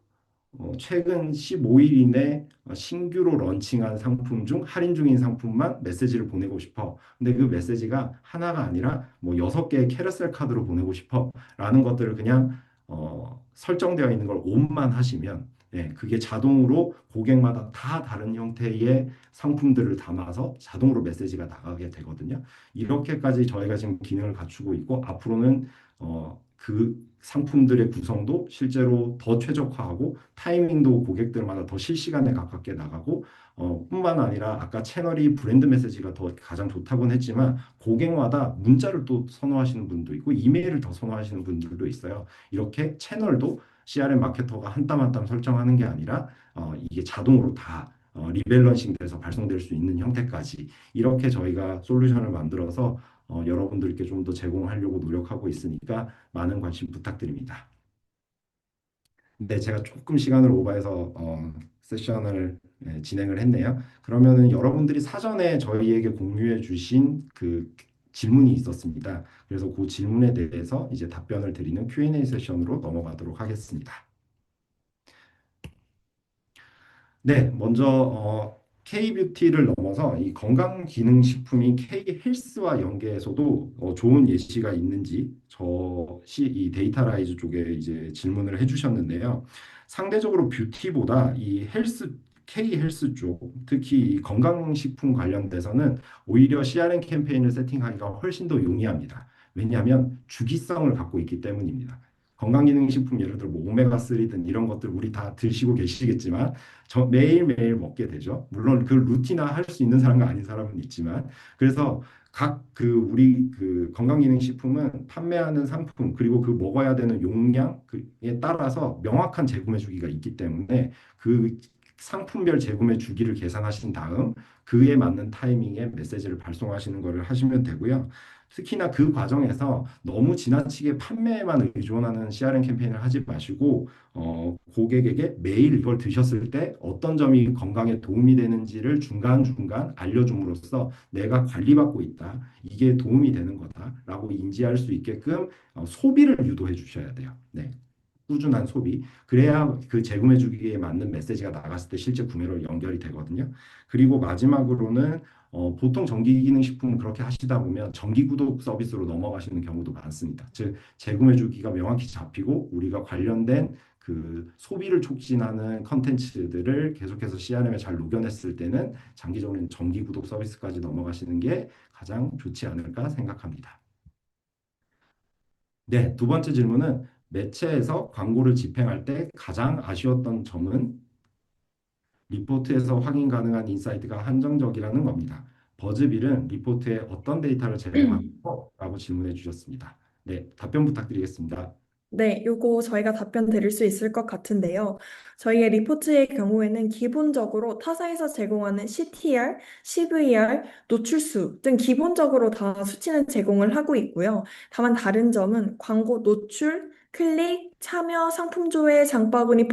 최근 15일 이내 신규로 런칭한 상품 중 할인 중인 상품만 메시지를 보내고 싶어. 근데 그 메시지가 하나가 아니라 뭐 6개의 캐러셀 카드로 보내고 싶어. 라는 것들을 그냥 설정되어 있는 걸 온만 하시면 그게 자동으로 고객마다 다 다른 형태의 상품들을 담아서 자동으로 메시지가 나가게 되거든요. 이렇게까지 저희가 지금 기능을 갖추고 있고 앞으로는 그 상품들의 구성도 실제로 더 최적화하고 타이밍도 고객들마다 더 실시간에 가깝게 나가고 뿐만 아니라 아까 채널이 브랜드 메시지가 더 가장 좋다고는 했지만 고객마다 문자를 또 선호하시는 분도 있고 이메일을 더 선호하시는 분들도 있어요. 이렇게 채널도 CRM 마케터가 한 땀 한 땀 설정하는 게 아니라 이게 자동으로 다 리밸런싱 돼서 발송될 수 있는 형태까지 이렇게 저희가 솔루션을 만들어서 여러분들께 좀 더 제공하려고 노력하고 있으니까 많은 관심 부탁드립니다. 근데 제가 조금 시간을 오버해서 세션을 진행을 했네요. 그러면은 여러분들이 사전에 저희에게 공유해 주신 그 질문이 있었습니다. 그래서 그 질문에 대해서 이제 답변을 드리는 Q&A 세션으로 넘어가도록 하겠습니다. 네, 먼저 K-뷰티를 넘어서 이 건강기능식품이 K-헬스와 연계해서도 좋은 예시가 있는지 이 데이터라이즈 쪽에 이제 질문을 해주셨는데요. 상대적으로 뷰티보다 이 K-헬스 쪽, 특히 이 건강식품 관련돼서는 오히려 CRM 캠페인을 세팅하기가 훨씬 더 용이합니다. 왜냐하면 주기성을 갖고 있기 때문입니다. 건강기능식품 예를 들어 뭐 오메가3든 이런 것들 우리 다 드시고 계시겠지만 매일매일 먹게 되죠. 물론 그 루틴화 할 수 있는 사람과 아닌 사람은 있지만 그래서 각 그 우리 그 건강기능식품은 판매하는 상품 그리고 그 먹어야 되는 용량에 따라서 명확한 재구매 주기가 있기 때문에 그 상품별 재구매 주기를 계산하신 다음 그에 맞는 타이밍에 메시지를 발송하시는 것을 하시면 되고요. 특히나 그 과정에서 너무 지나치게 판매에만 의존하는 CRM 캠페인을 하지 마시고 고객에게 매일 이걸 드셨을 때 어떤 점이 건강에 도움이 되는지를 중간중간 알려줌으로써 내가 관리받고 있다. 이게 도움이 되는 거다라고 인지할 수 있게끔 소비를 유도해 주셔야 돼요. 네. 꾸준한 소비. 그래야 그 재구매 주기에 맞는 메시지가 나갔을 때 실제 구매로 연결이 되거든요. 그리고 마지막으로는 보통 정기기능식품은 그렇게 하시다 보면 정기구독 서비스로 넘어가시는 경우도 많습니다. 즉, 재구매 주기가 명확히 잡히고 우리가 관련된 그 소비를 촉진하는 컨텐츠들을 계속해서 CRM에 잘 녹여냈을 때는 장기적으로는 정기구독 서비스까지 넘어가시는 게 가장 좋지 않을까 생각합니다. 네, 두 번째 질문은 매체에서 광고를 집행할 때 가장 아쉬웠던 점은 리포트에서 확인 가능한 인사이트가 한정적이라는 겁니다. 버즈빌은 리포트에 어떤 데이터를 제공하고 라고 질문해 주셨습니다. 네, 답변 부탁드리겠습니다. 네, 요거 저희가 답변 드릴 수 있을 것 같은데요. 저희의 리포트의 경우에는 기본적으로 타사에서 제공하는 CTR, CVR, 노출수 등 기본적으로 다 수치는 제공을 하고 있고요. 다만 다른 점은 광고 노출, 클릭, 참여, 상품 조회, 장바구니,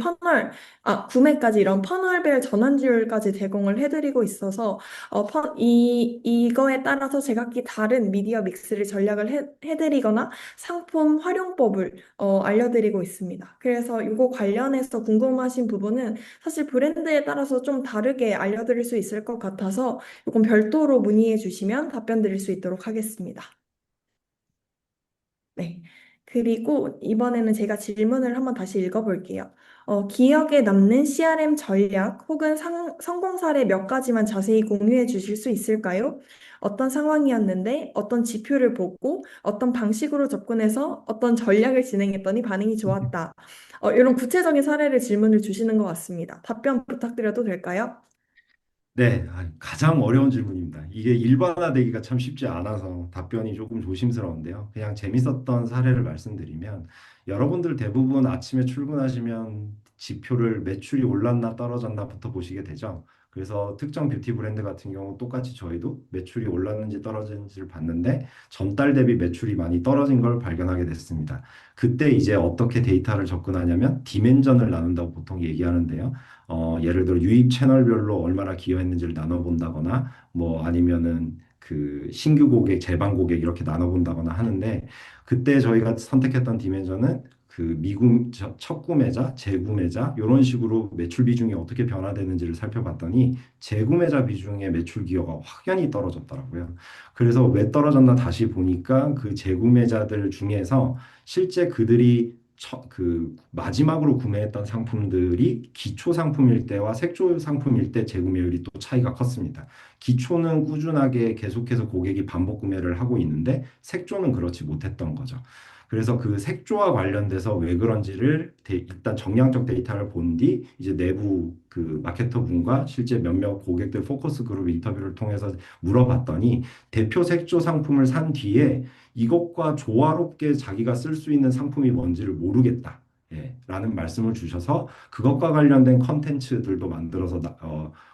구매까지 이런 퍼널별 전환율까지 제공을 해드리고 있어서 이거에 따라서 제각기 다른 미디어 믹스를 전략을 해드리거나 상품 활용법을 알려드리고 있습니다. 그래서 이거 관련해서 궁금하신 부분은 사실 브랜드에 따라서 좀 다르게 알려드릴 수 있을 것 같아서 이건 별도로 문의해 주시면 답변 드릴 수 있도록 하겠습니다. 네. 그리고 이번에는 제가 질문을 한번 다시 읽어볼게요. 기억에 남는 CRM 전략 혹은 성공 사례 몇 가지만 자세히 공유해 주실 수 있을까요? 어떤 상황이었는데, 어떤 지표를 보고, 어떤 방식으로 접근해서 어떤 전략을 진행했더니 반응이 좋았다. 이런 구체적인 사례를 질문을 주시는 것 같습니다. 답변 부탁드려도 될까요? 네, 가장 어려운 질문입니다. 이게 일반화되기가 참 쉽지 않아서 답변이 조금 조심스러운데요. 그냥 재밌었던 사례를 말씀드리면 여러분들 대부분 아침에 출근하시면 지표를 매출이 올랐나 떨어졌나부터 보시게 되죠. 그래서 특정 뷰티 브랜드 같은 경우 똑같이 저희도 매출이 올랐는지 떨어졌는지를 봤는데 전달 대비 매출이 많이 떨어진 걸 발견하게 됐습니다. 그때 이제 어떻게 데이터를 접근하냐면 디멘전을 나눈다고 보통 얘기하는데요. 예를 들어 유입 채널별로 얼마나 기여했는지를 나눠본다거나 뭐 아니면은 그 신규 고객, 재방 고객 이렇게 나눠본다거나 하는데 그때 저희가 선택했던 디멘전은 그 첫 구매자, 재구매자 이런 식으로 매출 비중이 어떻게 변화되는지를 살펴봤더니 재구매자 비중의 매출 기여가 확연히 떨어졌더라고요. 그래서 왜 떨어졌나 다시 보니까 그 재구매자들 중에서 실제 그들이 그 마지막으로 구매했던 상품들이 기초 상품일 때와 색조 상품일 때 재구매율이 또 차이가 컸습니다. 기초는 꾸준하게 계속해서 고객이 반복 구매를 하고 있는데 색조는 그렇지 못했던 거죠. 그래서 그 색조와 관련돼서 왜 그런지를 일단 정량적 데이터를 본 뒤 이제 내부 그 마케터 분과 실제 몇몇 고객들 포커스 그룹 인터뷰를 통해서 물어봤더니 대표 색조 상품을 산 뒤에 이것과 조화롭게 자기가 쓸 수 있는 상품이 뭔지를 모르겠다. 예, 라는 말씀을 주셔서 그것과 관련된 컨텐츠들도 만들어서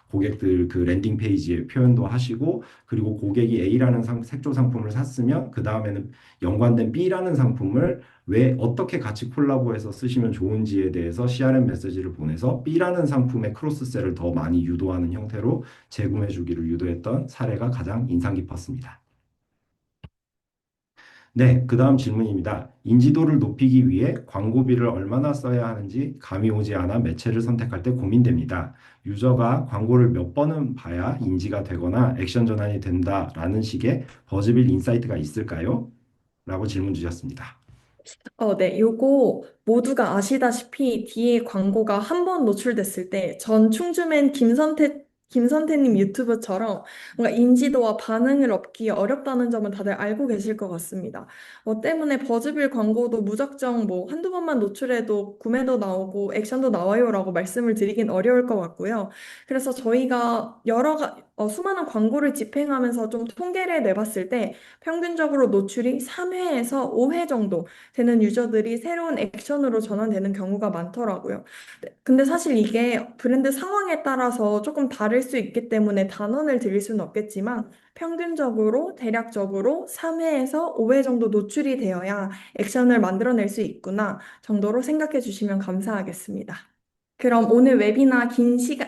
고객들 그 랜딩 페이지에 표현도 하시고 그리고 고객이 A라는 색조 상품을 샀으면 그 다음에는 연관된 B라는 상품을 왜 어떻게 같이 콜라보해서 쓰시면 좋은지에 대해서 CRM 메시지를 보내서 B라는 상품의 크로스셀을 더 많이 유도하는 형태로 재구매 주기를 유도했던 사례가 가장 인상 깊었습니다. 네, 그 다음 질문입니다. 인지도를 높이기 위해 광고비를 얼마나 써야 하는지 감이 오지 않아 매체를 선택할 때 고민됩니다. 유저가 광고를 몇 번은 봐야 인지가 되거나 액션 전환이 된다라는 식의 버즈빌 인사이트가 있을까요? 라고 질문 주셨습니다. 네, 요거 모두가 아시다시피 뒤에 광고가 한 번 노출됐을 때 전 충주맨 김선태님 유튜브처럼 뭔가 인지도와 반응을 얻기 어렵다는 점은 다들 알고 계실 것 같습니다. 때문에 버즈빌 광고도 무작정 뭐 한두 번만 노출해도 구매도 나오고 액션도 나와요라고 말씀을 드리긴 어려울 것 같고요. 그래서 저희가 수많은 광고를 집행하면서 좀 통계를 내봤을 때 평균적으로 노출이 3회에서 5회 정도 되는 유저들이 새로운 액션으로 전환되는 경우가 많더라고요. 네, 근데 사실 이게 브랜드 상황에 따라서 조금 다를 수 있기 때문에 단언을 드릴 수는 없겠지만 평균적으로 대략적으로 3회에서 5회 정도 노출이 되어야 액션을 만들어낼 수 있구나 정도로 생각해 주시면 감사하겠습니다. 그럼 오늘 웨비나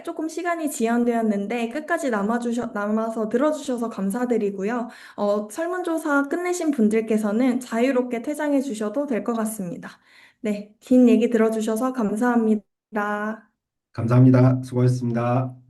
조금 시간이 지연되었는데 끝까지 남아서 들어주셔서 감사드리고요. 설문조사 끝내신 분들께서는 자유롭게 퇴장해 주셔도 될 것 같습니다. 네, 긴 얘기 들어주셔서 감사합니다. 감사합니다. 수고하셨습니다.